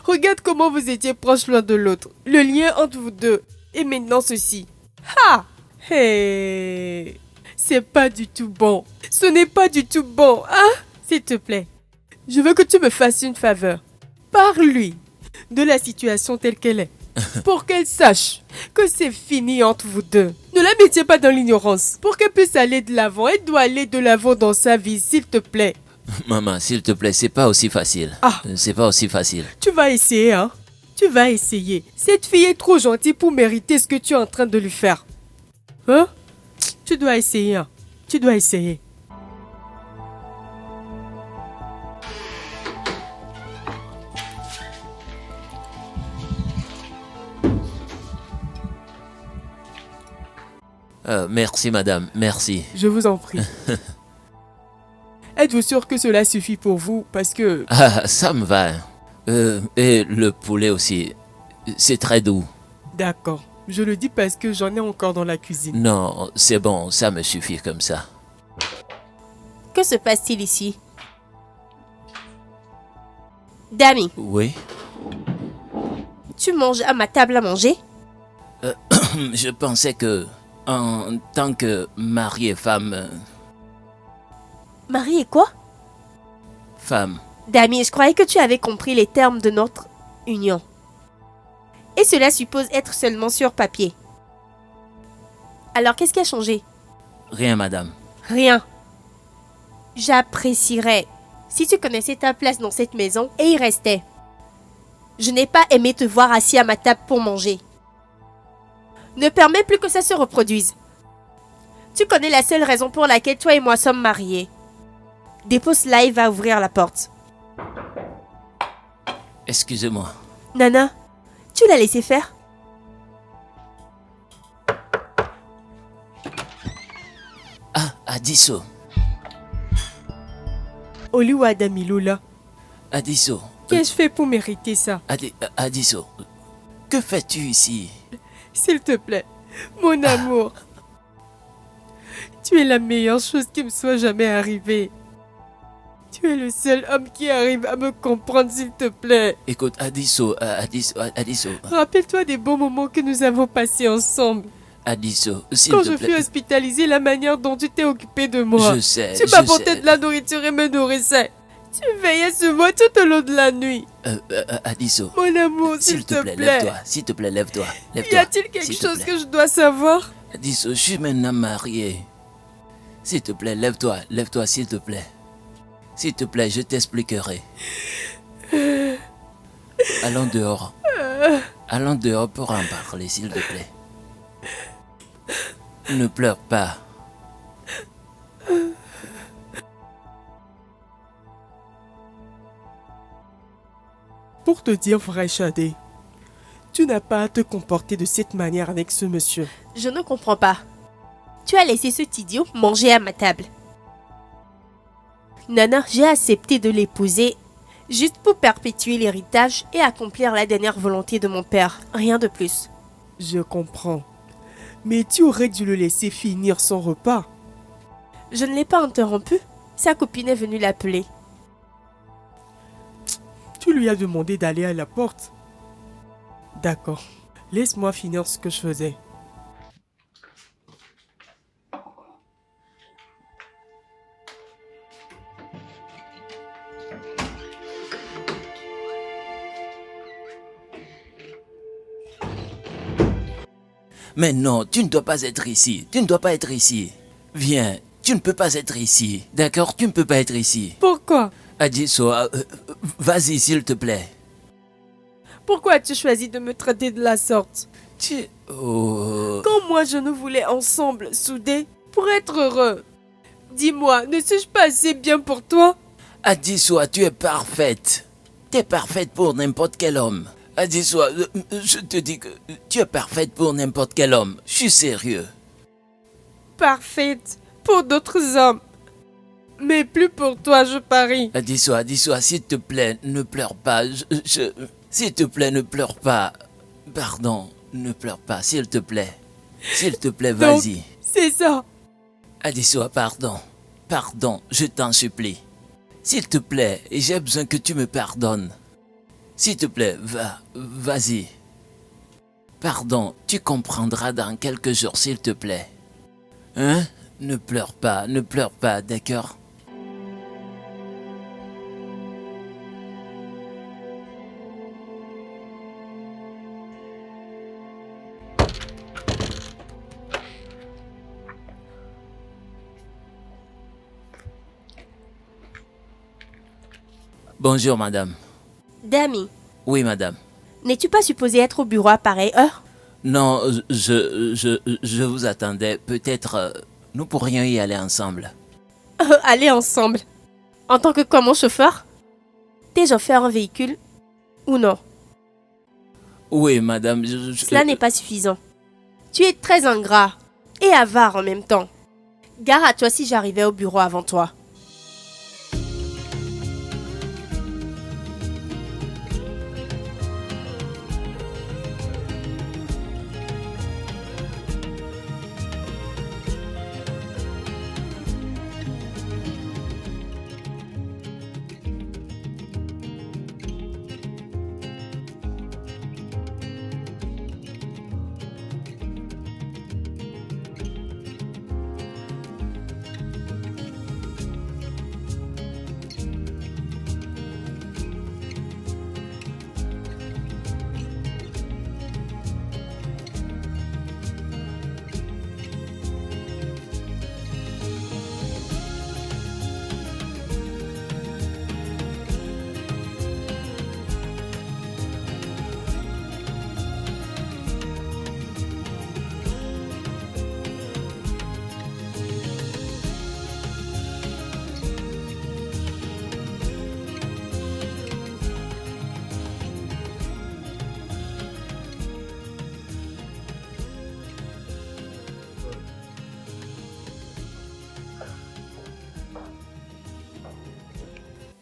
Regarde comment vous étiez proches l'un de l'autre. Le lien entre vous deux. Et maintenant ceci. Hey. C'est pas du tout bon. Ce n'est pas du tout bon. S'il te plaît. Je veux que tu me fasses une faveur. Parle-lui de la situation telle qu'elle est. Pour qu'elle sache que c'est fini entre vous deux. Ne la mettez pas dans l'ignorance. Pour qu'elle puisse aller de l'avant, elle doit aller de l'avant dans sa vie, s'il te plaît. Maman, s'il te plaît, c'est pas aussi facile. C'est pas aussi facile. Tu vas essayer, hein? Tu vas essayer. Cette fille est trop gentille pour mériter ce que tu es en train de lui faire. Hein? Tu dois essayer, hein? Tu dois essayer. Merci, madame, merci. Je vous en prie. Êtes-vous sûr que cela suffit pour vous? Parce que... Ah, ça me va. Et le poulet aussi. C'est très doux. D'accord. Je le dis parce que j'en ai encore dans la cuisine. Non, c'est bon, ça me suffit comme ça. Que se passe-t-il ici? Dami, Oui? tu manges à ma table à manger? Je pensais que, en tant que mari et femme... Marie et quoi? Femme. Dami, je croyais que tu avais compris les termes de notre union. Et cela suppose être seulement sur papier. Alors, qu'est-ce qui a changé? Rien, madame. Rien. J'apprécierais si tu connaissais ta place dans cette maison et y restais. Je n'ai pas aimé te voir assis à ma table pour manger. Ne permets plus que ça se reproduise. Tu connais la seule raison pour laquelle toi et moi sommes mariés. Dépose cela et va ouvrir la porte. Excusez-moi. Nana, tu l'as laissé faire? Ah, Adisso. Oliwa Damilola, Adisso. qu'ai-je fait pour mériter ça? Adisso. Que fais-tu ici? S'il te plaît, mon amour. Tu es la meilleure chose qui me soit jamais arrivée. Tu es le seul homme qui arrive à me comprendre, s'il te plaît. Écoute, Adisso. Rappelle-toi des bons moments que nous avons passés ensemble. Adisso, s'il Quand te je plaît. fus hospitalisée, la manière dont tu t'es occupé de moi. Je sais, Tu je m'apportais sais. de la nourriture et me nourrissais. Tu veillais sur moi tout au long de la nuit. Adisso. Mon amour, S'il te plaît, lève-toi. S'il te plaît, lève-toi. Y a-t-il quelque chose que je dois savoir? Adisso, je suis maintenant marié. S'il te plaît, lève-toi. Lève-toi, s'il te plaît. S'il te plaît, je t'expliquerai. Allons dehors. Allons dehors pour en parler, s'il te plaît. Ne pleure pas. Pour te dire vrai, Shadé, Tu n'as pas à te comporter de cette manière avec ce monsieur. Je ne comprends pas. Tu as laissé cet idiot manger à ma table. Nana, j'ai accepté de l'épouser juste pour perpétuer l'héritage et accomplir la dernière volonté de mon père. Rien de plus. Je comprends. Mais tu aurais dû le laisser finir son repas. Je ne l'ai pas interrompu. Sa copine est venue l'appeler. Tu lui as demandé d'aller à la porte. D'accord. Laisse-moi finir ce que je faisais. Mais non, tu ne dois pas être ici. Tu ne dois pas être ici. Viens, tu ne peux pas être ici. D'accord, tu ne peux pas être ici. Pourquoi? Adiswa, vas-y s'il te plaît. Pourquoi as-tu choisi de me traiter de la sorte? Oh. Quand moi je nous voulais ensemble, soudés, pour être heureux. Dis-moi, ne suis-je pas assez bien pour toi? Adiswa, tu es parfaite. Tu es parfaite pour n'importe quel homme. Adiswa, je te dis que tu es parfaite pour n'importe quel homme. Je suis sérieux. Parfaite pour d'autres hommes. Mais plus pour toi, je parie. Adiswa, s'il te plaît, ne pleure pas. S'il te plaît, ne pleure pas. Pardon, ne pleure pas, s'il te plaît. S'il te plaît, Donc, vas-y. c'est ça. Adiswa, pardon. Pardon, je t'en supplie. S'il te plaît, j'ai besoin que tu me pardonnes. S'il te plaît, vas-y. Pardon, tu comprendras dans quelques jours, s'il te plaît. Hein? Ne pleure pas, d'accord? Bonjour, madame. Dami, Oui, madame. n'es-tu pas supposé être au bureau à pareille heure? Non, je vous attendais. Peut-être nous pourrions y aller ensemble. Allez ensemble. En tant que quoi, mon chauffeur? T'es chauffeur un véhicule ou non? Oui, madame. Cela n'est pas suffisant. Tu es très ingrat et avare en même temps. Gare à toi si j'arrivais au bureau avant toi.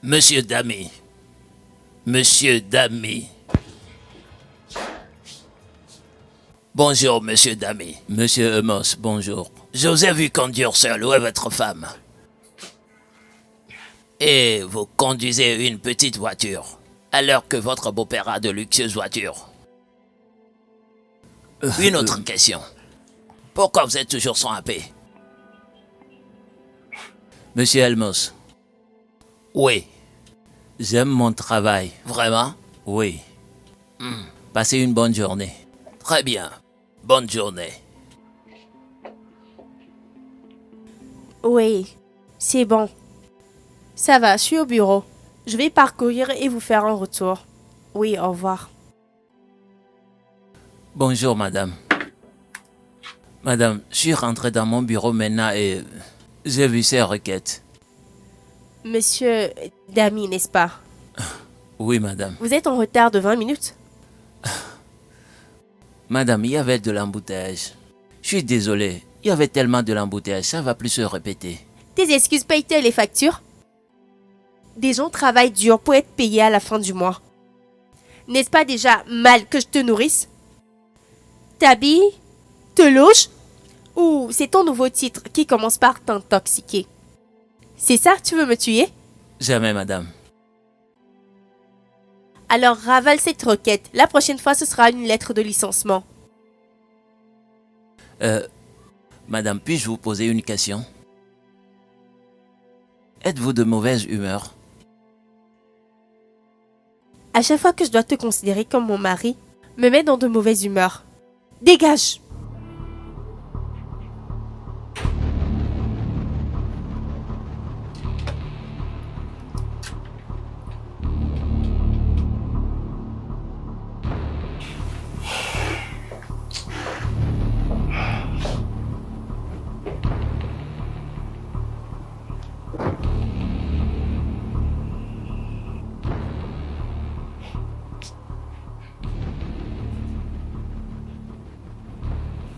Monsieur Dami. Monsieur Dami. Bonjour, monsieur Dami. Monsieur Amos, bonjour. Je vous ai vu conduire seul. Où est votre femme? Et vous conduisez une petite voiture, alors que votre beau-père a de luxueuses voitures. Une autre question. Pourquoi vous êtes toujours sans AP? Monsieur Elmos, Oui. j'aime mon travail. Vraiment? Oui. Passez une bonne journée. Très bien. Bonne journée. Oui, c'est bon. Ça va, je suis au bureau. Je vais parcourir et vous faire un retour. Oui, au revoir. Bonjour, madame. Madame, je suis rentré dans mon bureau maintenant et j'ai vu ces requêtes. Monsieur Dami, n'est-ce pas? Oui, madame. Vous êtes en retard de 20 minutes? Madame, il y avait de l'embouteillage. Je suis désolé. Il y avait tellement de l'embouteillage, ça va plus se répéter. Tes excuses payent-elles les factures? Des gens travaillent dur pour être payés à la fin du mois. N'est-ce pas déjà mal que je te nourrisse? T'habilles? Te loge? Ou c'est ton nouveau titre qui commence par t'intoxiquer? C'est ça, tu veux me tuer? Jamais, madame. Alors ravale cette requête. La prochaine fois, ce sera une lettre de licenciement. Madame, puis-je vous poser une question? Êtes-vous de mauvaise humeur? À chaque fois que je dois te considérer comme mon mari, me mets dans de mauvaises humeurs. Dégage!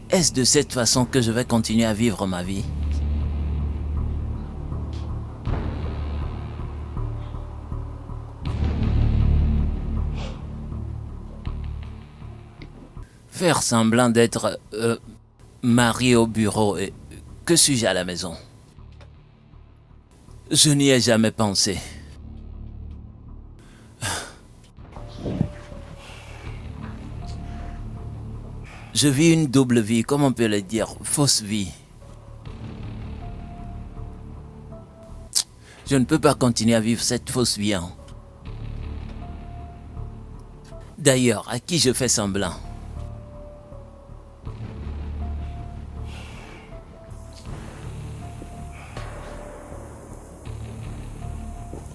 Est-ce de cette façon que je vais continuer à vivre ma vie? Faire semblant d'être marié au bureau et que suis-je à la maison? Je n'y ai jamais pensé. Je vis une double vie, comme on peut le dire, fausse vie. Je ne peux pas continuer à vivre cette fausse vie. D'ailleurs, à qui je fais semblant?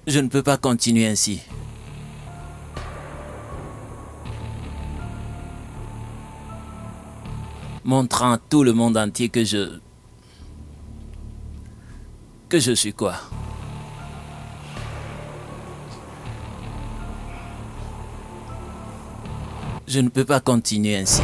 Je ne peux pas continuer ainsi. Montrant à tout le monde entier que je suis quoi? Je ne peux pas continuer ainsi.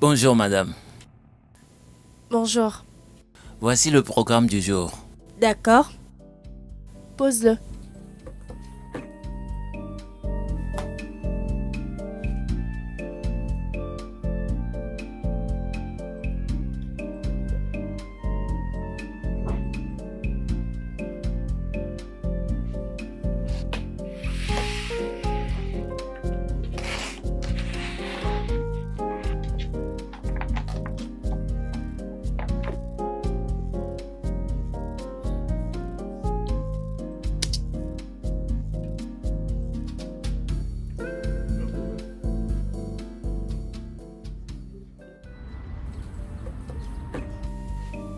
Bonjour madame. Bonjour. Voici le programme du jour. D'accord. Pose-le.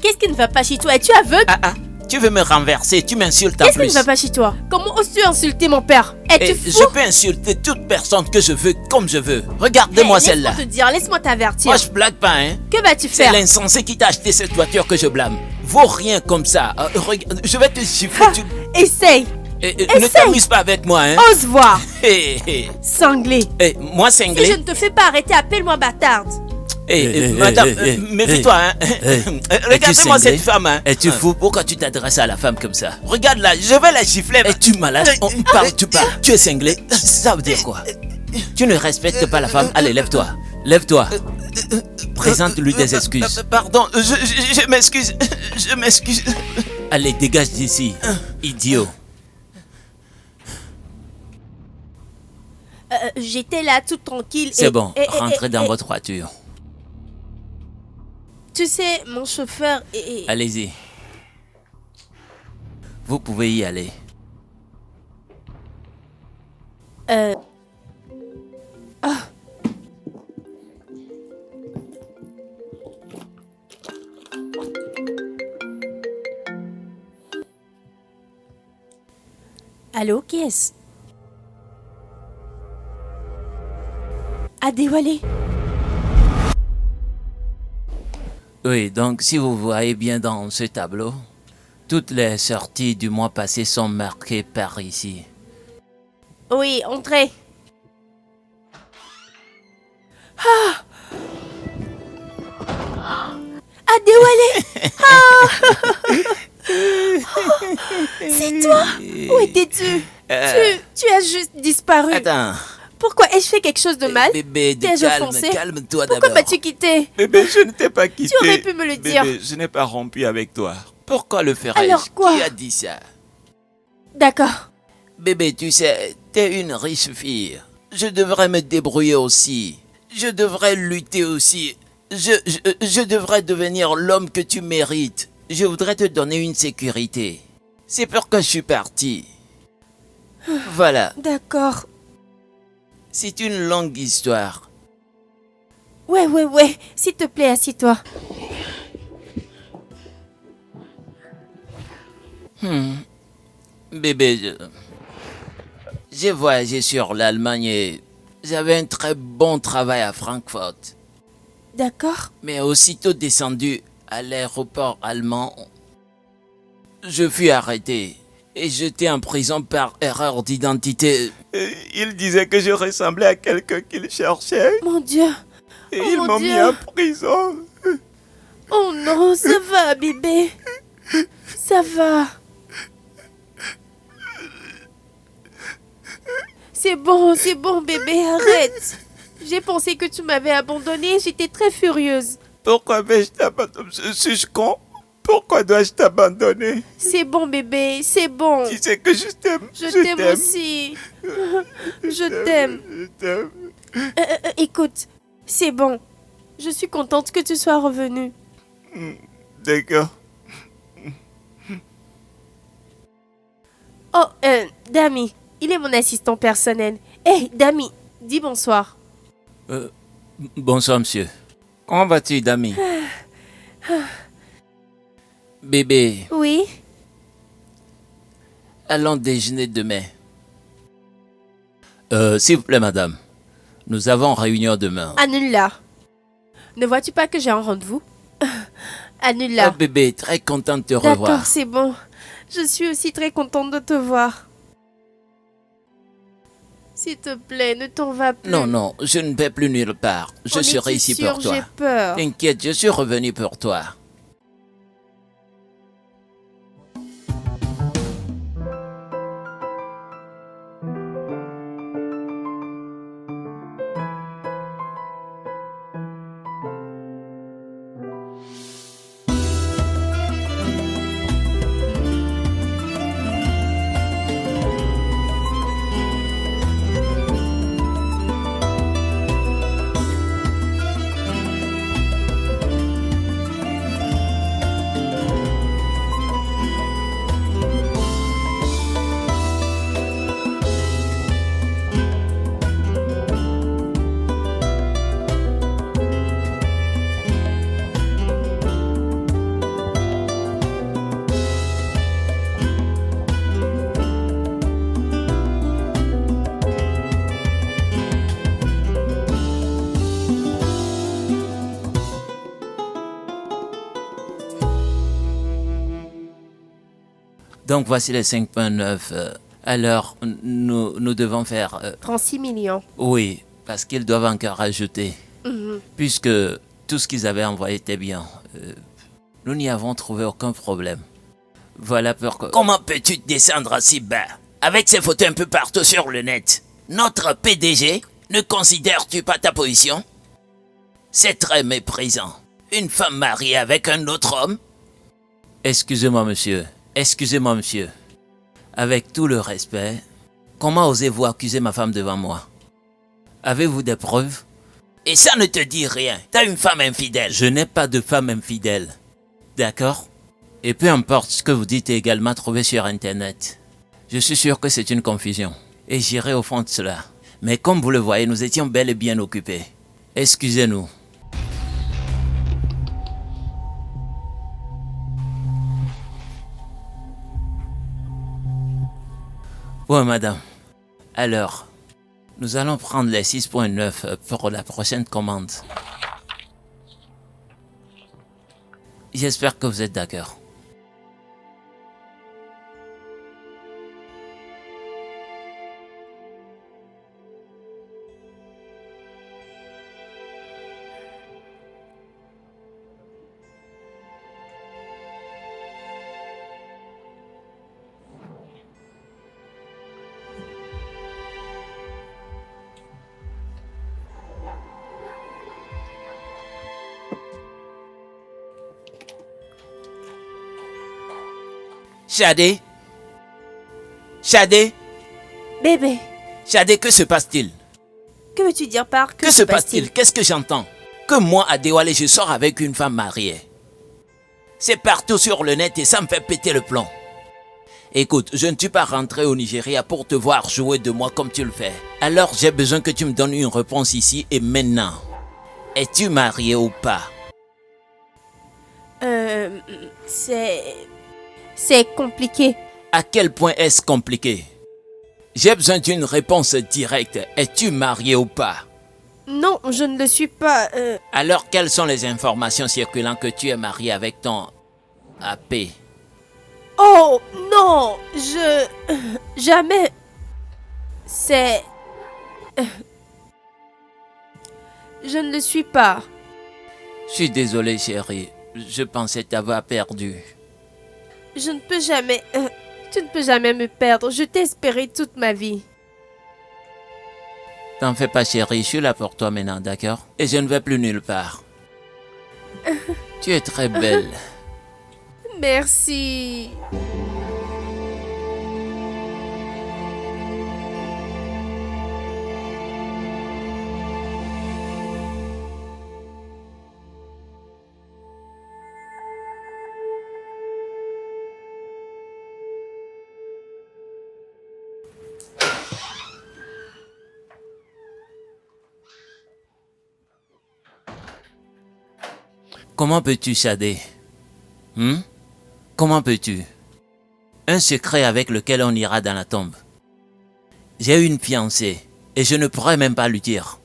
Qu'est-ce qui ne va pas chez toi? Es-tu aveugle? Tu veux me renverser, tu m'insultes en Qu'est-ce qui plus. ne va pas chez toi? Comment oses-tu insulter mon père? Es-tu Et fou? je peux insulter toute personne que je veux comme je veux. Regardez-moi celle-là. Laisse-moi te dire, laisse-moi t'avertir. Moi je blague pas, hein. Que vas-tu C'est faire? l'insensé qui t'a acheté cette voiture que je blâme. Vaut rien comme ça. Je vais te chiffrer. Essaye. Ne t'amuse pas avec moi, hein. Ose voir. Hé, hé. Cinglé. Moi Si je cinglé. ne te fais pas arrêter, appelle-moi bâtarde. Madame, méfie-toi, hein. Regardez-moi cinglé? cette femme, hein. Es-tu fou? Pourquoi tu t'adresses à la femme comme ça? Regarde là, je vais la gifler. Es-tu malade? Tu parles. Tu es cinglé? Ça veut dire quoi? Tu ne respectes pas la femme? Allez, lève-toi. Lève-toi. Présente-lui des excuses. Pardon, je m'excuse. Je m'excuse. Allez, dégage d'ici, idiot. J'étais là tout tranquille. C'est bon, rentrez dans votre voiture. Tu sais, mon chauffeur est... Allez-y. Vous pouvez y aller. Ah. 」 « Allô, qui est-ce? Adéwalé. Oui, donc si vous voyez bien dans ce tableau, toutes les sorties du mois passé sont marquées par ici. Oui, entrez. Adéwalé. C'est toi? Où étais-tu? Tu as juste disparu. Attends, Pourquoi? Ai-je fait quelque chose de mal? bébé, T'ai-je offensé? calme-toi Pourquoi d'abord. m'as-tu quitté? Bébé, je ne t'ai pas quitté. Tu aurais pu me le dire. Bébé, je n'ai pas rompu avec toi. Pourquoi le ferais-je? Alors quoi? Qui a dit ça? D'accord. Bébé, tu sais, t'es une riche fille. Je devrais me débrouiller aussi. Je devrais lutter aussi. Je devrais devenir l'homme que tu mérites. Je voudrais te donner une sécurité. C'est pourquoi je suis parti. Voilà, D'accord. c'est une longue histoire. Ouais. S'il te plaît, assis-toi. Bébé, j'ai voyagé sur l'Allemagne et j'avais un très bon travail à Francfort. D'accord. Mais aussitôt descendu à l'aéroport allemand, je fus arrêté et jeté en prison par erreur d'identité. Il disait que je ressemblais à quelqu'un qu'il cherchait. Mon Dieu. Et Oh, ils mon m'ont Dieu. mis en prison. Oh non, ça va, bébé. Ça va. C'est bon, bébé, arrête. J'ai pensé que tu m'avais abandonné, j'étais très furieuse. Pourquoi vais-je t'abandonner? Suis-je con? Pourquoi dois-je t'abandonner? C'est bon, bébé, c'est bon. Tu sais que je t'aime. Je t'aime aussi. Je t'aime. Je t'aime. Écoute, c'est bon. Je suis contente que tu sois revenu. D'accord. Oh, Dami, il est mon assistant personnel. Hé, Dami, dis bonsoir. Bonsoir, monsieur. Comment vas-tu, Dami? Bébé, Oui? allons déjeuner demain. S'il vous plaît, madame. Nous avons réunion demain. Annule-la. Ne vois-tu pas que j'ai un rendez-vous? Oh, Annule-la. bébé, très content de te revoir. D'accord, c'est bon. Je suis aussi très contente de te voir. S'il te plaît, ne t'en va plus. Non, je ne vais plus nulle part. Je En serai es-tu ici sûr? pour toi. J'ai peur. T'inquiète, je suis revenu pour toi. Donc voici les 5.9. Alors, nous devons faire... 36 millions. oui, parce qu'ils doivent encore ajouter. Mhm. Puisque tout ce qu'ils avaient envoyé était bien. Nous n'y avons trouvé aucun problème. Voilà pourquoi... Comment peux-tu descendre si bas avec ces photos un peu partout sur le net? Notre PDG, ne considères-tu pas ta position? C'est très méprisant. Une femme mariée avec un autre homme? Excusez-moi, monsieur. Excusez-moi, monsieur. Avec tout le respect, comment osez-vous accuser ma femme devant moi? Avez-vous des preuves? Et ça ne te dit rien. T'as une femme infidèle. Je n'ai pas de femme infidèle. D'accord? Et peu importe ce que vous dites est également trouvé sur Internet. Je suis sûr que c'est une confusion. Et j'irai au fond de cela. Mais comme vous le voyez, nous étions bel et bien occupés. Excusez-nous. Bon, madame. Alors, nous allons prendre les 6.9 pour la prochaine commande. J'espère que vous êtes d'accord. Shadé? Shadé? Bébé, Shadé, que se passe-t-il? que veux-tu dire par Que se passe-t-il? Qu'est-ce que j'entends? Que moi, à Déwalé, je sors avec une femme mariée. C'est partout sur le net et ça me fait péter le plomb. Écoute, je ne suis pas rentré au Nigeria pour te voir jouer de moi comme tu le fais. Alors j'ai besoin que tu me donnes une réponse ici et maintenant. Es-tu marié ou pas? C'est compliqué. À quel point est-ce compliqué? J'ai besoin d'une réponse directe. Es-tu marié ou pas? Non, je ne le suis pas. Alors quelles sont les informations circulant que tu es marié avec ton AP? Oh non, jamais. C'est... Je ne le suis pas. Je suis désolé, chérie. Je pensais t'avoir perdu. Je ne peux jamais... tu ne peux jamais me perdre. Je t'ai espéré toute ma vie. T'en fais pas, chérie. Je suis là pour toi maintenant, d'accord? Et je ne vais plus nulle part. Tu es très belle. Merci. Comment peux-tu, Shadé? Comment peux-tu? Un secret avec lequel on ira dans la tombe. J'ai une fiancée et je ne pourrais même pas lui dire.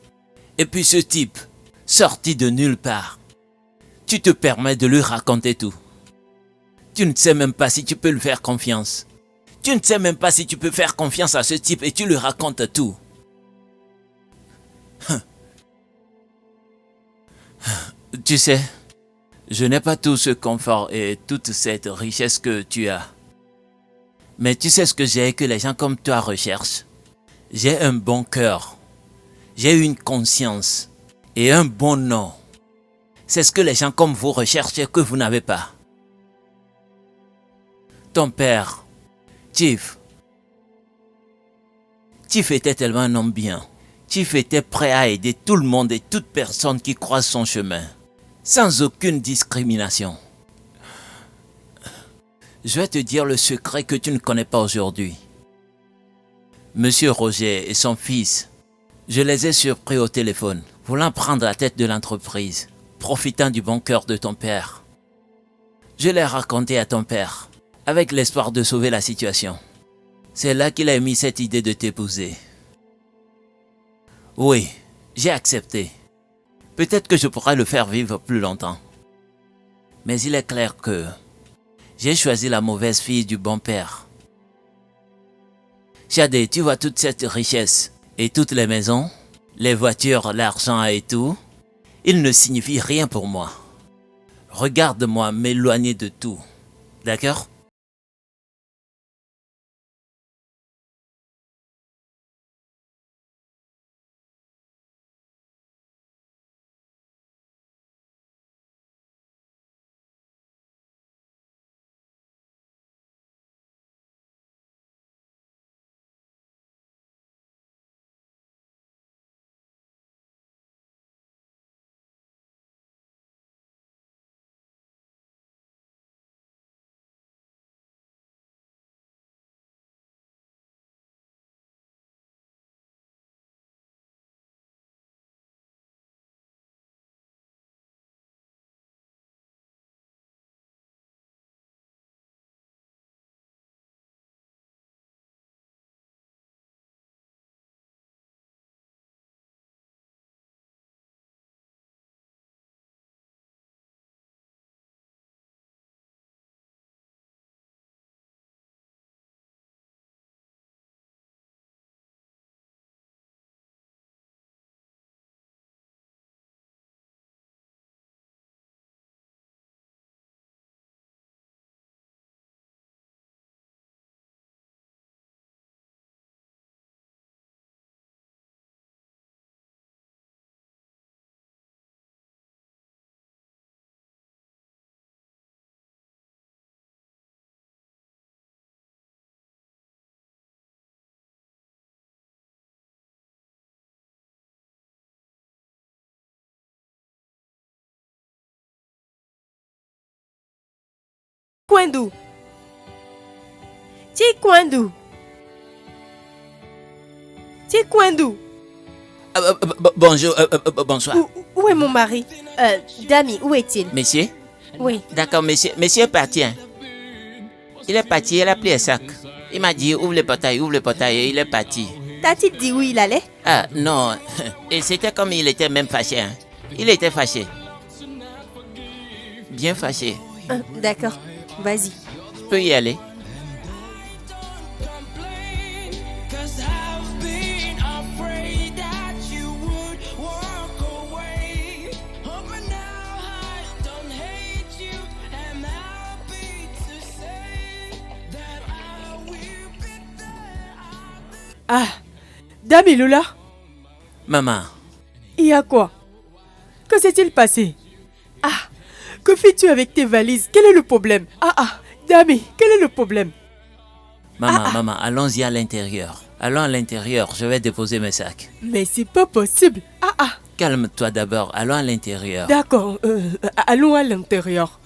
Et puis ce type, sorti de nulle part, tu te permets de lui raconter tout. Tu ne sais même pas si tu peux lui faire confiance. Tu ne sais même pas si tu peux faire confiance à ce type et tu lui racontes tout. Tu sais, je n'ai pas tout ce confort et toute cette richesse que tu as. Mais tu sais ce que j'ai et que les gens comme toi recherchent? J'ai un bon cœur. J'ai une conscience. Et un bon nom. C'est ce que les gens comme vous recherchent et que vous n'avez pas. Ton père, Chief. Chief était tellement un homme bien. Chief était prêt à aider tout le monde et toute personne qui croise son chemin. Sans aucune discrimination. Je vais te dire le secret que tu ne connais pas aujourd'hui. Monsieur Roger et son fils, je les ai surpris au téléphone, voulant prendre la tête de l'entreprise, profitant du bon cœur de ton père. Je l'ai raconté à ton père, avec l'espoir de sauver la situation. C'est là qu'il a émis cette idée de t'épouser. Oui, j'ai accepté. Peut-être que je pourrais le faire vivre plus longtemps. Mais il est clair que j'ai choisi la mauvaise fille du bon père. Shadé, tu vois toute cette richesse et toutes les maisons, les voitures, l'argent et tout, il ne signifie rien pour moi. Regarde-moi m'éloigner de tout. D'accord? Chikwendu. Chikwendu. Chikwendu. Bonjour, bonsoir. Où est mon mari? Dami, où est-il? Monsieur? Oui. D'accord, monsieur. Monsieur est parti. Hein. Il est parti, il a pris un sac. Il m'a dit ouvre le portail, et il est parti. T'a-t-il dit où il allait? Ah non, et c'était comme il était même fâché. Hein. Il était fâché. Bien fâché. D'accord, vas-y. Je peux y aller. Complain, 'cause I've been afraid that you would walk away. Oh, but now I don't hate you. I'm happy to say that I will be there. Ah, Dami Lola, Maman, il y a quoi? Que s'est-il passé? Ah, que fais-tu avec tes valises? Quel est le problème? Dami, quel est le problème? maman, allons-y à l'intérieur. Allons à l'intérieur, je vais déposer mes sacs. Mais c'est pas possible. Calme-toi d'abord, allons à l'intérieur. D'accord, allons à l'intérieur.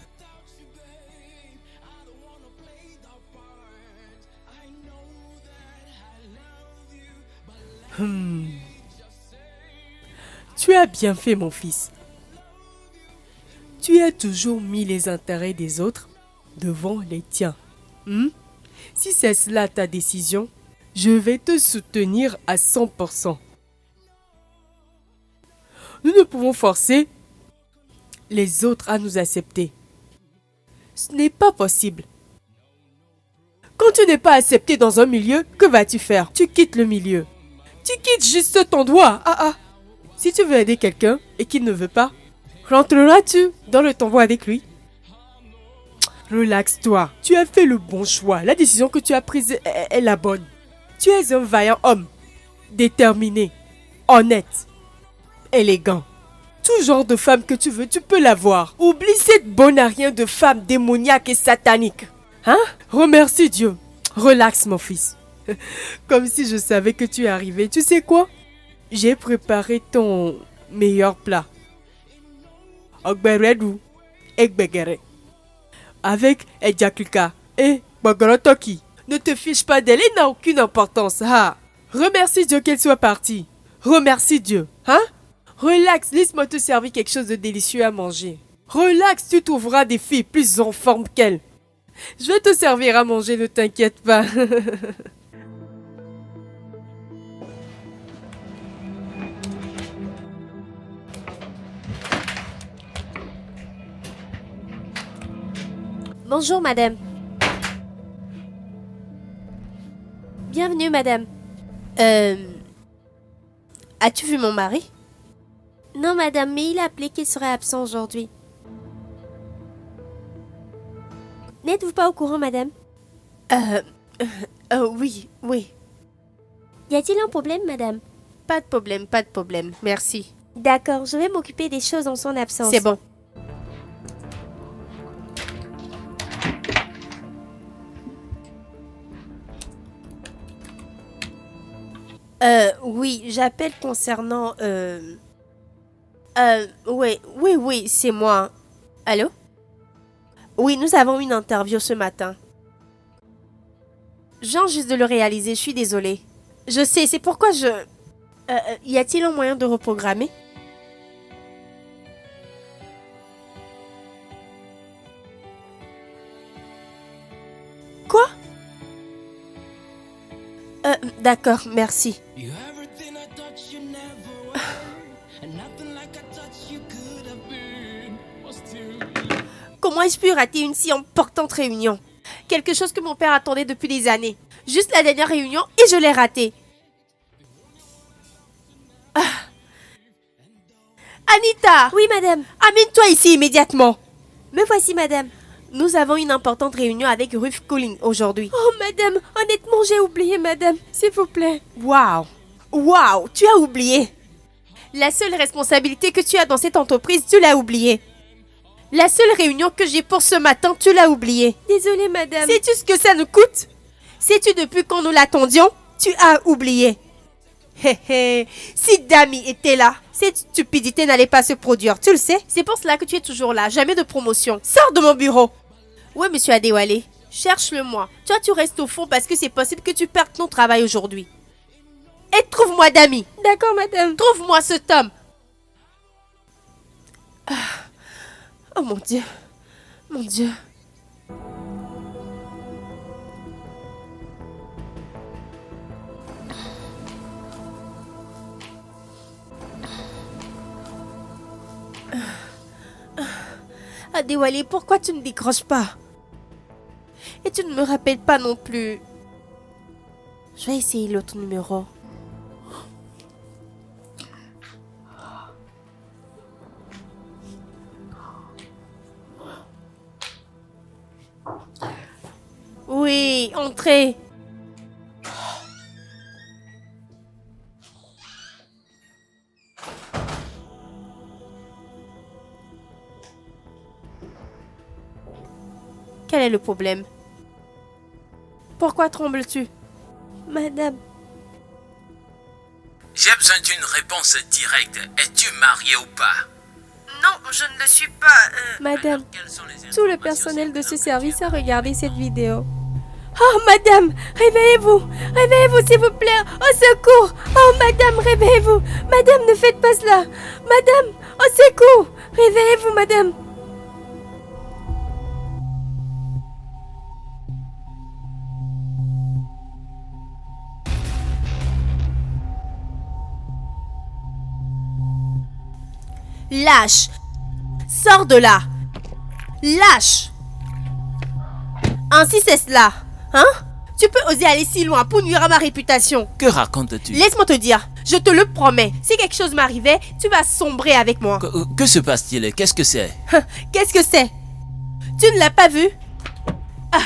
Tu as bien fait, mon fils. Tu as toujours mis les intérêts des autres devant les tiens. Si c'est cela ta décision, je vais te soutenir à 100%. Nous ne pouvons forcer les autres à nous accepter. Ce n'est pas possible. Quand tu n'es pas accepté dans un milieu, que vas-tu faire? Tu quittes le milieu. Tu quittes juste ton doigt. Si tu veux aider quelqu'un et qu'il ne veut pas, rentreras-tu dans le tombeau avec lui? Relaxe-toi. Tu as fait le bon choix. La décision que tu as prise est la bonne. Tu es un vaillant homme. Déterminé. Honnête. Élégant. Tout genre de femme que tu veux, tu peux l'avoir. Oublie cette bonne à rien de femme démoniaque et satanique. Remercie Dieu. Relaxe, mon fils. Comme si je savais que tu es arrivé. Tu sais quoi? J'ai préparé ton meilleur plat. Ogberedu. Egbegere. Avec Edjaklika et Bogorotoki. Ne te fiche pas d'elle, elle n'a aucune importance. Remercie Dieu qu'elle soit partie. Remercie Dieu. Relax, laisse-moi te servir quelque chose de délicieux à manger. Relax, tu trouveras des filles plus en forme qu'elle. Je vais te servir à manger, ne t'inquiète pas. Bonjour, madame. Bienvenue, madame. As-tu vu mon mari? Non, madame, mais il a appelé qu'il serait absent aujourd'hui. N'êtes-vous pas au courant, madame? Oui. Y a-t-il un problème, madame? Pas de problème, merci. D'accord, je vais m'occuper des choses en son absence. C'est bon. Oui, j'appelle concernant... Oui, c'est moi. Allô? Oui, nous avons une interview ce matin. Je viens juste de le réaliser, je suis désolée. Je sais, c'est pourquoi je... y a-t-il un moyen de reprogrammer? Quoi? D'accord, merci. You everything I touch, you never were. And nothing like I touch, you could have been. Was still. Comment ai-je pu rater une si importante réunion? Quelque chose que mon père attendait depuis des années. Juste la dernière réunion et je l'ai ratée. Anita! Oui, madame. Amène-toi ici immédiatement. Me voici, madame. Nous avons une importante réunion avec Ruth Cooling aujourd'hui. Oh, madame, honnêtement, j'ai oublié, madame. S'il vous plaît. Waouh, tu as oublié. La seule responsabilité que tu as dans cette entreprise, tu l'as oubliée. La seule réunion que j'ai pour ce matin, tu l'as oubliée. Désolée, madame. Sais-tu ce que ça nous coûte? Sais-tu depuis quand nous l'attendions? Tu as oublié. Si Dami était là, cette stupidité n'allait pas se produire, tu le sais? C'est pour cela que tu es toujours là, jamais de promotion. Sors de mon bureau. Ouais, monsieur Adewale, cherche-le-moi. Toi, tu restes au fond parce que c'est possible que tu perdes ton travail aujourd'hui. Et trouve-moi d'amis. D'accord, madame. Trouve-moi cet homme. Ah. Oh mon Dieu. Mon Dieu. Adewale, pourquoi tu ne décroches pas? Et tu ne me rappelles pas non plus. Je vais essayer l'autre numéro. Oui, entrez. Quel est le problème? Pourquoi trembles-tu? Madame. J'ai besoin d'une réponse directe. Es-tu mariée ou pas? Non, je ne le suis pas. Madame, Quelles sont les tout le informations personnel de ce sur service a regardé cette vidéo. Oh, madame, réveillez-vous. Réveillez-vous, s'il vous plaît. Au secours. Oh, madame, réveillez-vous. Madame, ne faites pas cela. Madame, au secours. Réveillez-vous, madame. Lâche. Sors de là. Lâche. Ainsi c'est cela. Hein? Tu peux oser aller si loin pour nuire à ma réputation. Que racontes-tu? Laisse-moi te dire, je te le promets. Si quelque chose m'arrivait, tu vas sombrer avec moi. Que se passe-t-il? Qu'est-ce que c'est? Qu'est-ce que c'est? Tu ne l'as pas vu? Ah,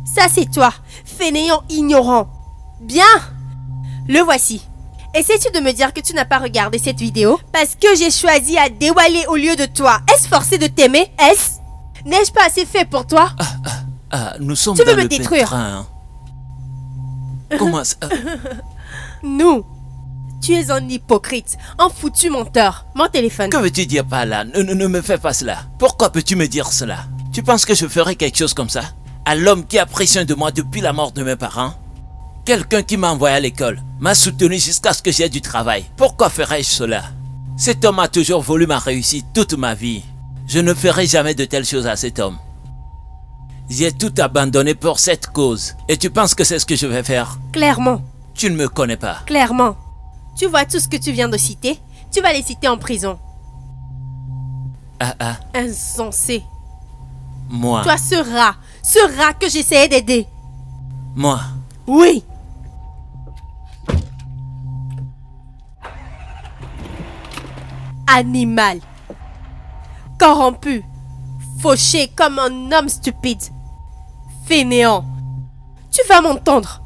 ça c'est toi, fainéant ignorant. Bien, le voici. Essaies-tu de me dire que tu n'as pas regardé cette vidéo? Parce que j'ai choisi Adewale au lieu de toi. Est-ce forcé de t'aimer? Est-ce? N'ai-je pas assez fait pour toi? Nous sommes Tu veux dans me le détruire? pétrin. Comment ça? Nous. Tu es un hypocrite, un foutu menteur. Mon téléphone. Que veux-tu dire par là? Ne me fais pas cela. Pourquoi peux-tu me dire cela? Tu penses que je ferais quelque chose comme ça? À l'homme qui a pris soin de moi depuis la mort de mes parents? Quelqu'un qui m'a envoyé à l'école, m'a soutenu jusqu'à ce que j'aie du travail. Pourquoi ferais-je cela? Cet homme a toujours voulu ma réussite toute ma vie. Je ne ferai jamais de telles choses à cet homme. J'ai tout abandonné pour cette cause. Et tu penses que c'est ce que je vais faire? Clairement, Tu ne me connais pas. clairement. Tu vois tout ce que tu viens de citer? Tu vas les citer en prison. Insensé. Moi. Toi, ce rat que j'essayais d'aider. Moi. Oui. Animal. Corrompu. Fauché comme un homme stupide. Fainéant. Tu vas m'entendre.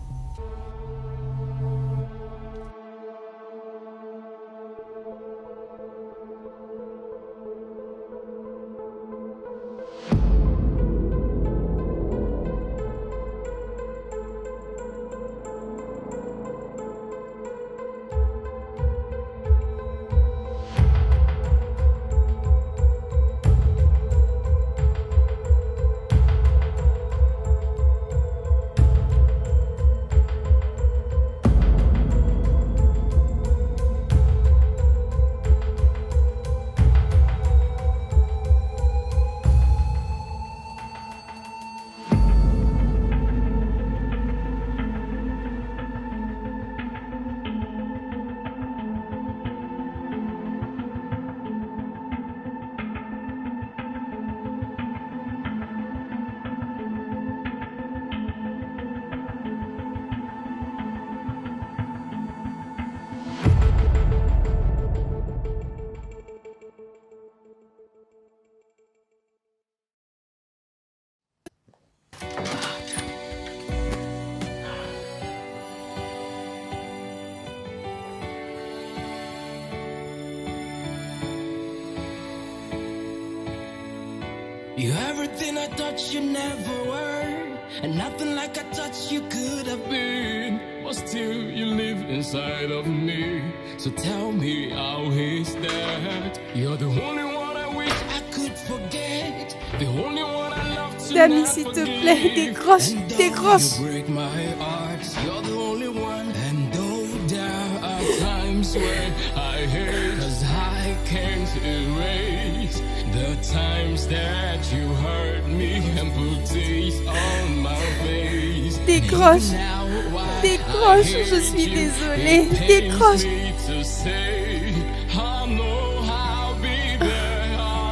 You're everything I thought you never were, and nothing like I thought you could have been. But still, you live inside of me. So tell me, how is that? You're the only one I wish I could forget, the only one I love to Dami, s'il te plaît, décroche, décroche. You break my heart, you're the only one. And though there are times when I hate, 'cause I can't erase the times that you hurt me and put tears on my face. Décroche, Now why décroche, je suis désolée, décroche. Je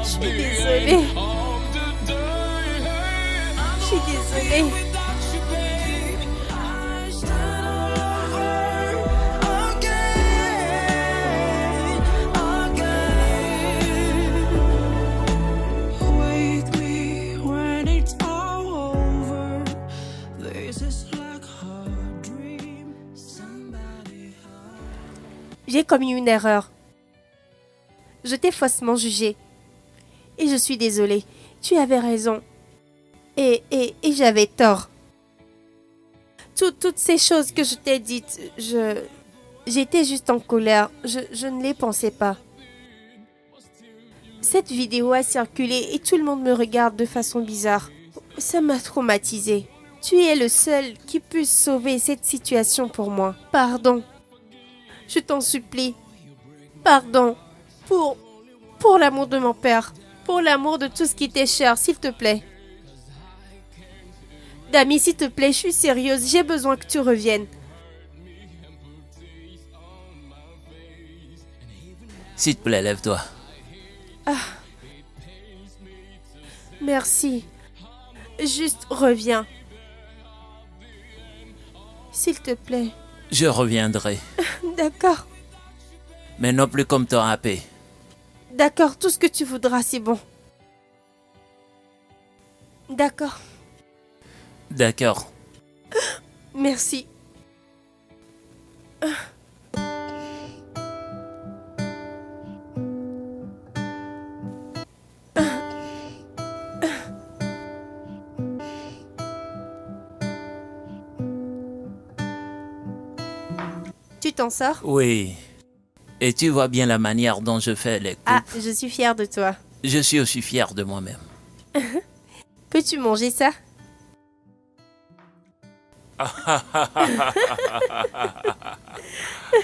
suis désolée. Je suis désolée. J'ai commis une erreur. Je t'ai faussement jugé. Et je suis désolée. Tu avais raison. Et j'avais tort. Toutes ces choses que je t'ai dites, j'étais juste en colère. Je ne les pensais pas. Cette vidéo a circulé et tout le monde me regarde de façon bizarre. Ça m'a traumatisée. Tu es le seul qui puisse sauver cette situation pour moi. Pardon. Je t'en supplie. Pardon. Pour l'amour de mon père. Pour l'amour de tout ce qui t'est cher, s'il te plaît. Dami, s'il te plaît, je suis sérieuse. J'ai besoin que tu reviennes. S'il te plaît, lève-toi. Merci. Juste reviens. S'il te plaît. Je reviendrai. D'accord. Mais non plus comme ton AP. D'accord, tout ce que tu voudras, c'est bon. D'accord. D'accord. Merci. Tu t'en sors? Oui. Et tu vois bien la manière dont je fais les coupes. Ah, je suis fière de toi. Je suis aussi fier de moi-même. Peux-tu manger ça?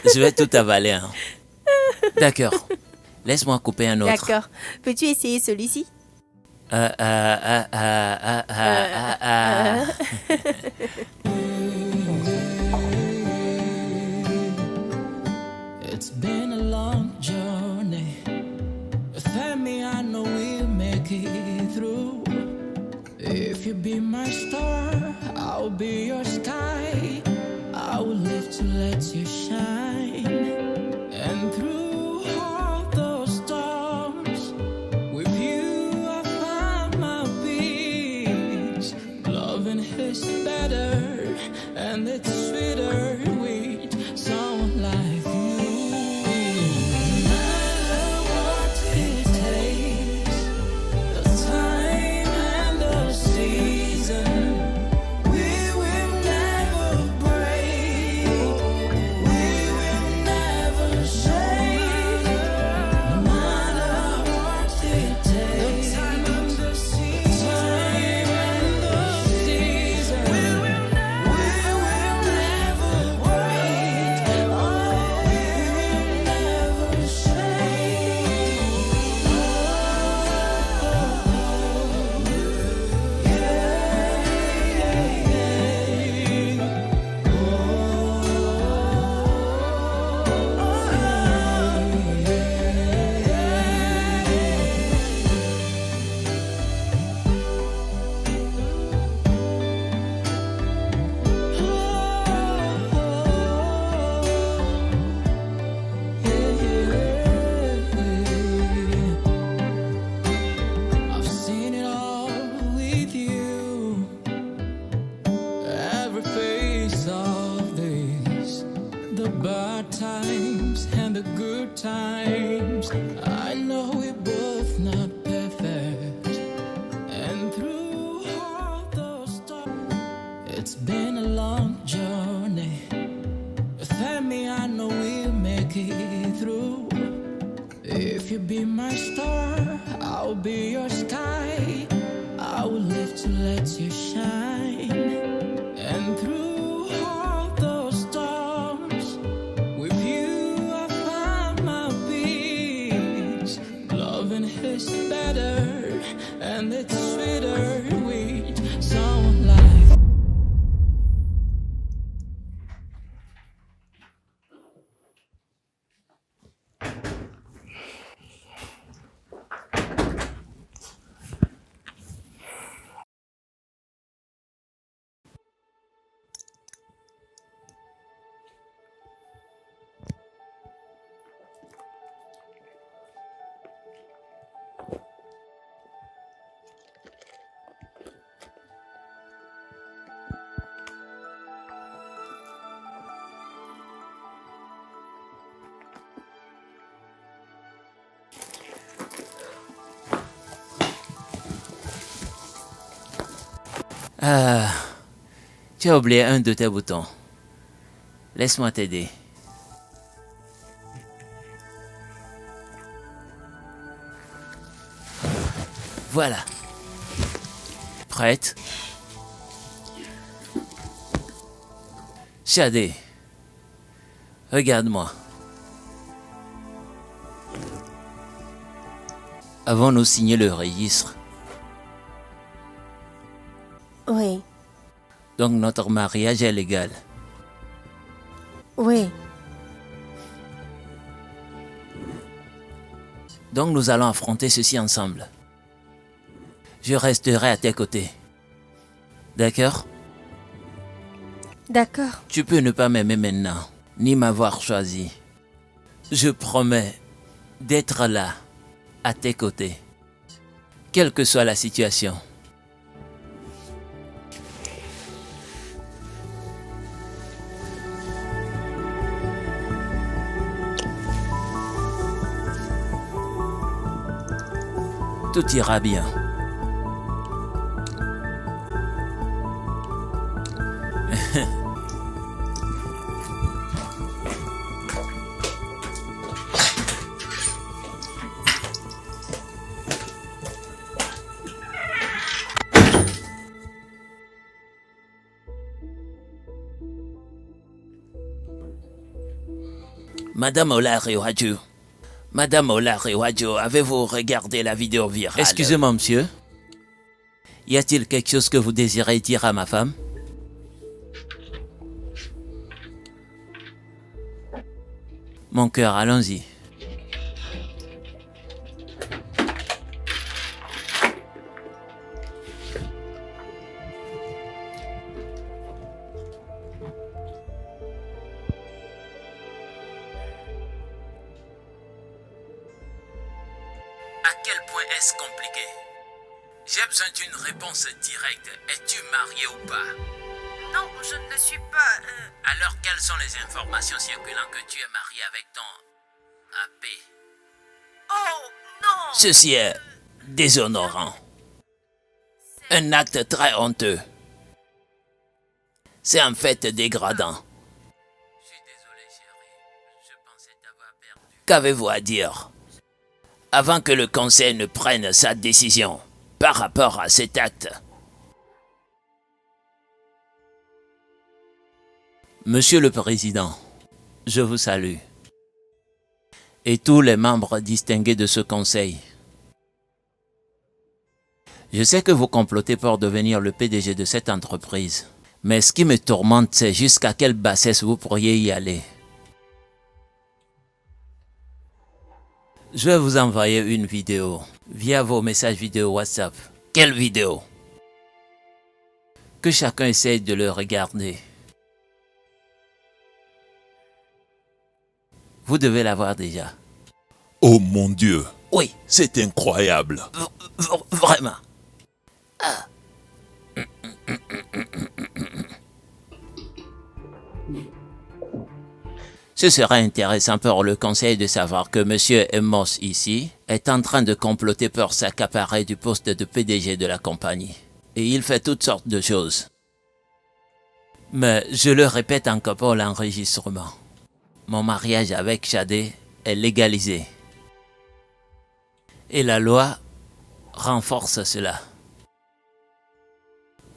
Je vais tout avaler. Hein. D'accord. Laisse-moi couper un autre. D'accord. Peux-tu essayer celui-ci? It's been a long journey. Without me, I know we'll make it through. If you be my star, I'll be your sky. I will live to let you shine. And through all those storms, with you I find my peace. Loving is better, and it's sweeter with someone like you. It's been a long journey. Without me, I know we'll make it through. If you be my star, I'll be your sky. I will live to let you shine. And through all those storms, with you I found my peace. Loving is better, and it's sweeter with someone like. Ah, tu as oublié un de tes boutons. Laisse-moi t'aider. Voilà. Prête? Shadé, regarde-moi. Avons-nous signé le registre? Oui, Donc notre mariage est légal. oui. Donc nous allons affronter ceci ensemble. Je resterai à tes côtés. D'accord? D'accord. Tu peux ne pas m'aimer maintenant, ni m'avoir choisi. Je promets d'être là, à tes côtés, quelle que soit la situation. Tout ira bien. Madame Olarewajo, Madame Olarewajo, avez-vous regardé la vidéo virale? Excusez-moi, monsieur. Y a-t-il quelque chose que vous désirez dire à ma femme? Mon cœur, allons-y. À quel point est-ce compliqué? J'ai besoin d'une réponse directe. Es-tu marié ou pas? Non, je ne le suis pas. Alors, quelles sont les informations circulant que tu es marié avec ton AP? Oh, non. Ceci est déshonorant. Un acte très honteux. C'est en fait dégradant. Je suis désolé, chérie. Je pensais t'avoir perdu. Qu'avez-vous à dire? Avant que le conseil ne prenne sa décision par rapport à cet acte. Monsieur le Président, je vous salue. Et tous les membres distingués de ce conseil. Je sais que vous complotez pour devenir le PDG de cette entreprise. Mais ce qui me tourmente, c'est jusqu'à quelle bassesse vous pourriez y aller. Je vais vous envoyer une vidéo via vos messages vidéo WhatsApp. Quelle vidéo? Que chacun essaye de le regarder. Vous devez l'avoir déjà. Oh mon Dieu, Oui, c'est incroyable. vraiment. Ce serait intéressant pour le conseil de savoir que M. Emos ici est en train de comploter pour s'accaparer du poste de PDG de la compagnie. Et il fait toutes sortes de choses. Mais je le répète encore pour l'enregistrement. Mon mariage avec Shadé est légalisé. Et la loi renforce cela.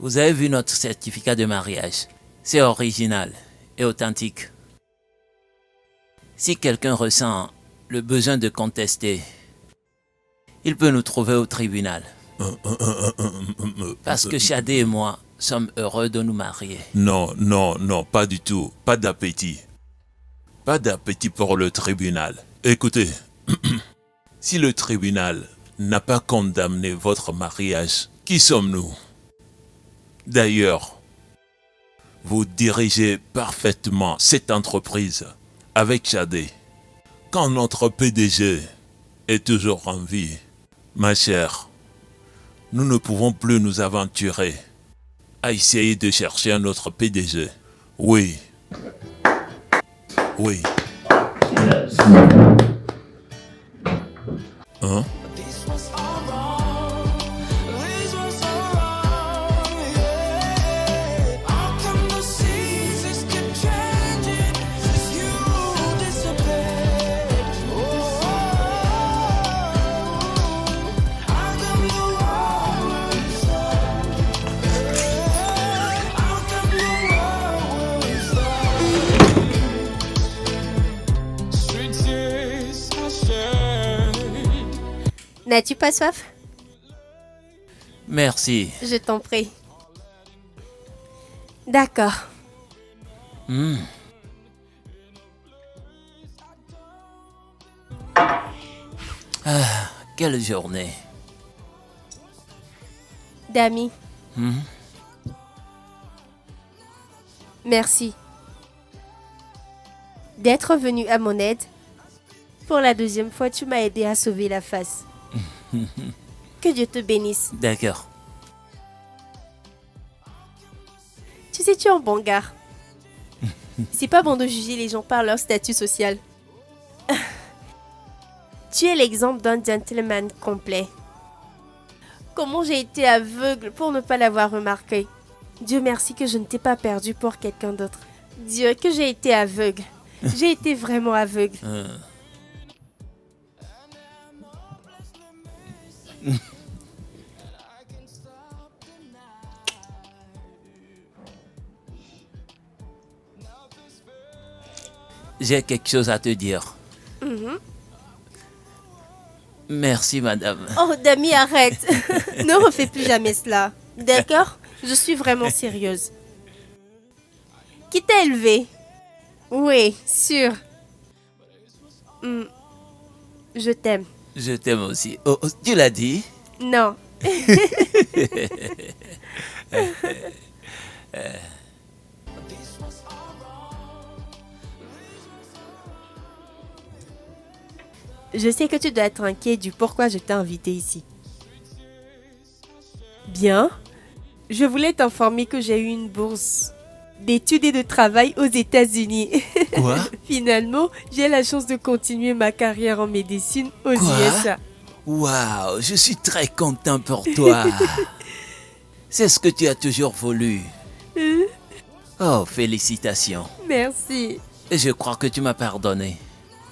Vous avez vu notre certificat de mariage. C'est original et authentique. Si quelqu'un ressent le besoin de contester, il peut nous trouver au tribunal. Parce que Shadé et moi sommes heureux de nous marier. Non, non, non, pas du tout. Pas d'appétit. Pas d'appétit pour le tribunal. Écoutez, si le tribunal n'a pas condamné votre mariage, qui sommes-nous? D'ailleurs, vous dirigez parfaitement cette entreprise avec Shadé. Quand notre PDG est toujours en vie, ma chère, nous ne pouvons plus nous aventurer à essayer de chercher un autre PDG. Oui. Oui. Hein? This was all wrong. This was all wrong. Yeah. How come the seasons keep changing since you disappeared? Oh, how come the world was how come the world was streets is shame. N'as-tu pas soif? Merci. Je t'en prie. D'accord. Quelle journée. Dami. Merci d'être venu à mon aide. Pour la deuxième fois, tu m'as aidé à sauver la face. Que Dieu te bénisse. D'accord. Tu sais, tu es un bon gars. C'est pas bon de juger les gens par leur statut social. Tu es l'exemple d'un gentleman complet. Comment j'ai été aveugle pour ne pas l'avoir remarqué. Dieu merci que je ne t'ai pas perdu pour quelqu'un d'autre. Dieu, que j'ai été aveugle. J'ai été vraiment aveugle. J'ai quelque chose à te dire. Merci, madame. Oh, Dami, arrête. Ne refais plus jamais cela. D'accord? Je suis vraiment sérieuse. Qui t'a élevé? Oui, sûr. Je t'aime. Je t'aime aussi. Oh, tu l'as dit? Non. Je sais que tu dois être inquiet du pourquoi je t'ai invité ici. Bien. Je voulais t'informer que j'ai eu une bourse d'études et de travail aux États-Unis. Quoi? Finalement, j'ai la chance de continuer ma carrière en médecine aux Quoi? USA. Waouh, je suis très content pour toi. C'est ce que tu as toujours voulu. Oh, félicitations. Merci. Et je crois que tu m'as pardonné.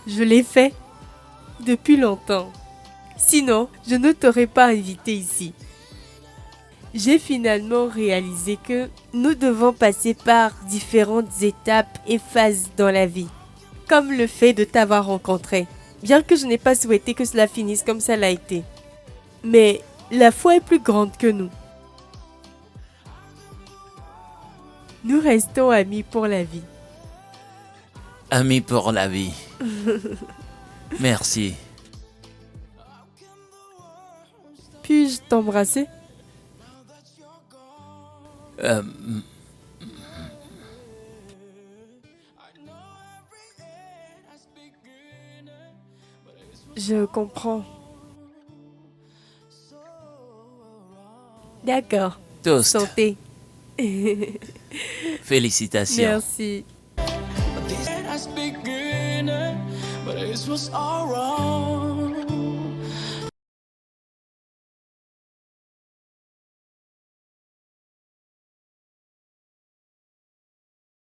Je l'ai fait depuis longtemps. Sinon, je ne t'aurais pas invité ici. J'ai finalement réalisé que nous devons passer par différentes étapes et phases dans la vie. Comme le fait de t'avoir rencontré. Bien que je n'ai pas souhaité que cela finisse comme ça l'a été. Mais la foi est plus grande que nous. Nous restons amis pour la vie. Amis pour la vie. Merci. Puis-je t'embrasser? Je comprends. D'accord. Toast. Santé. Félicitations. Merci. As beginning, but it was all wrong.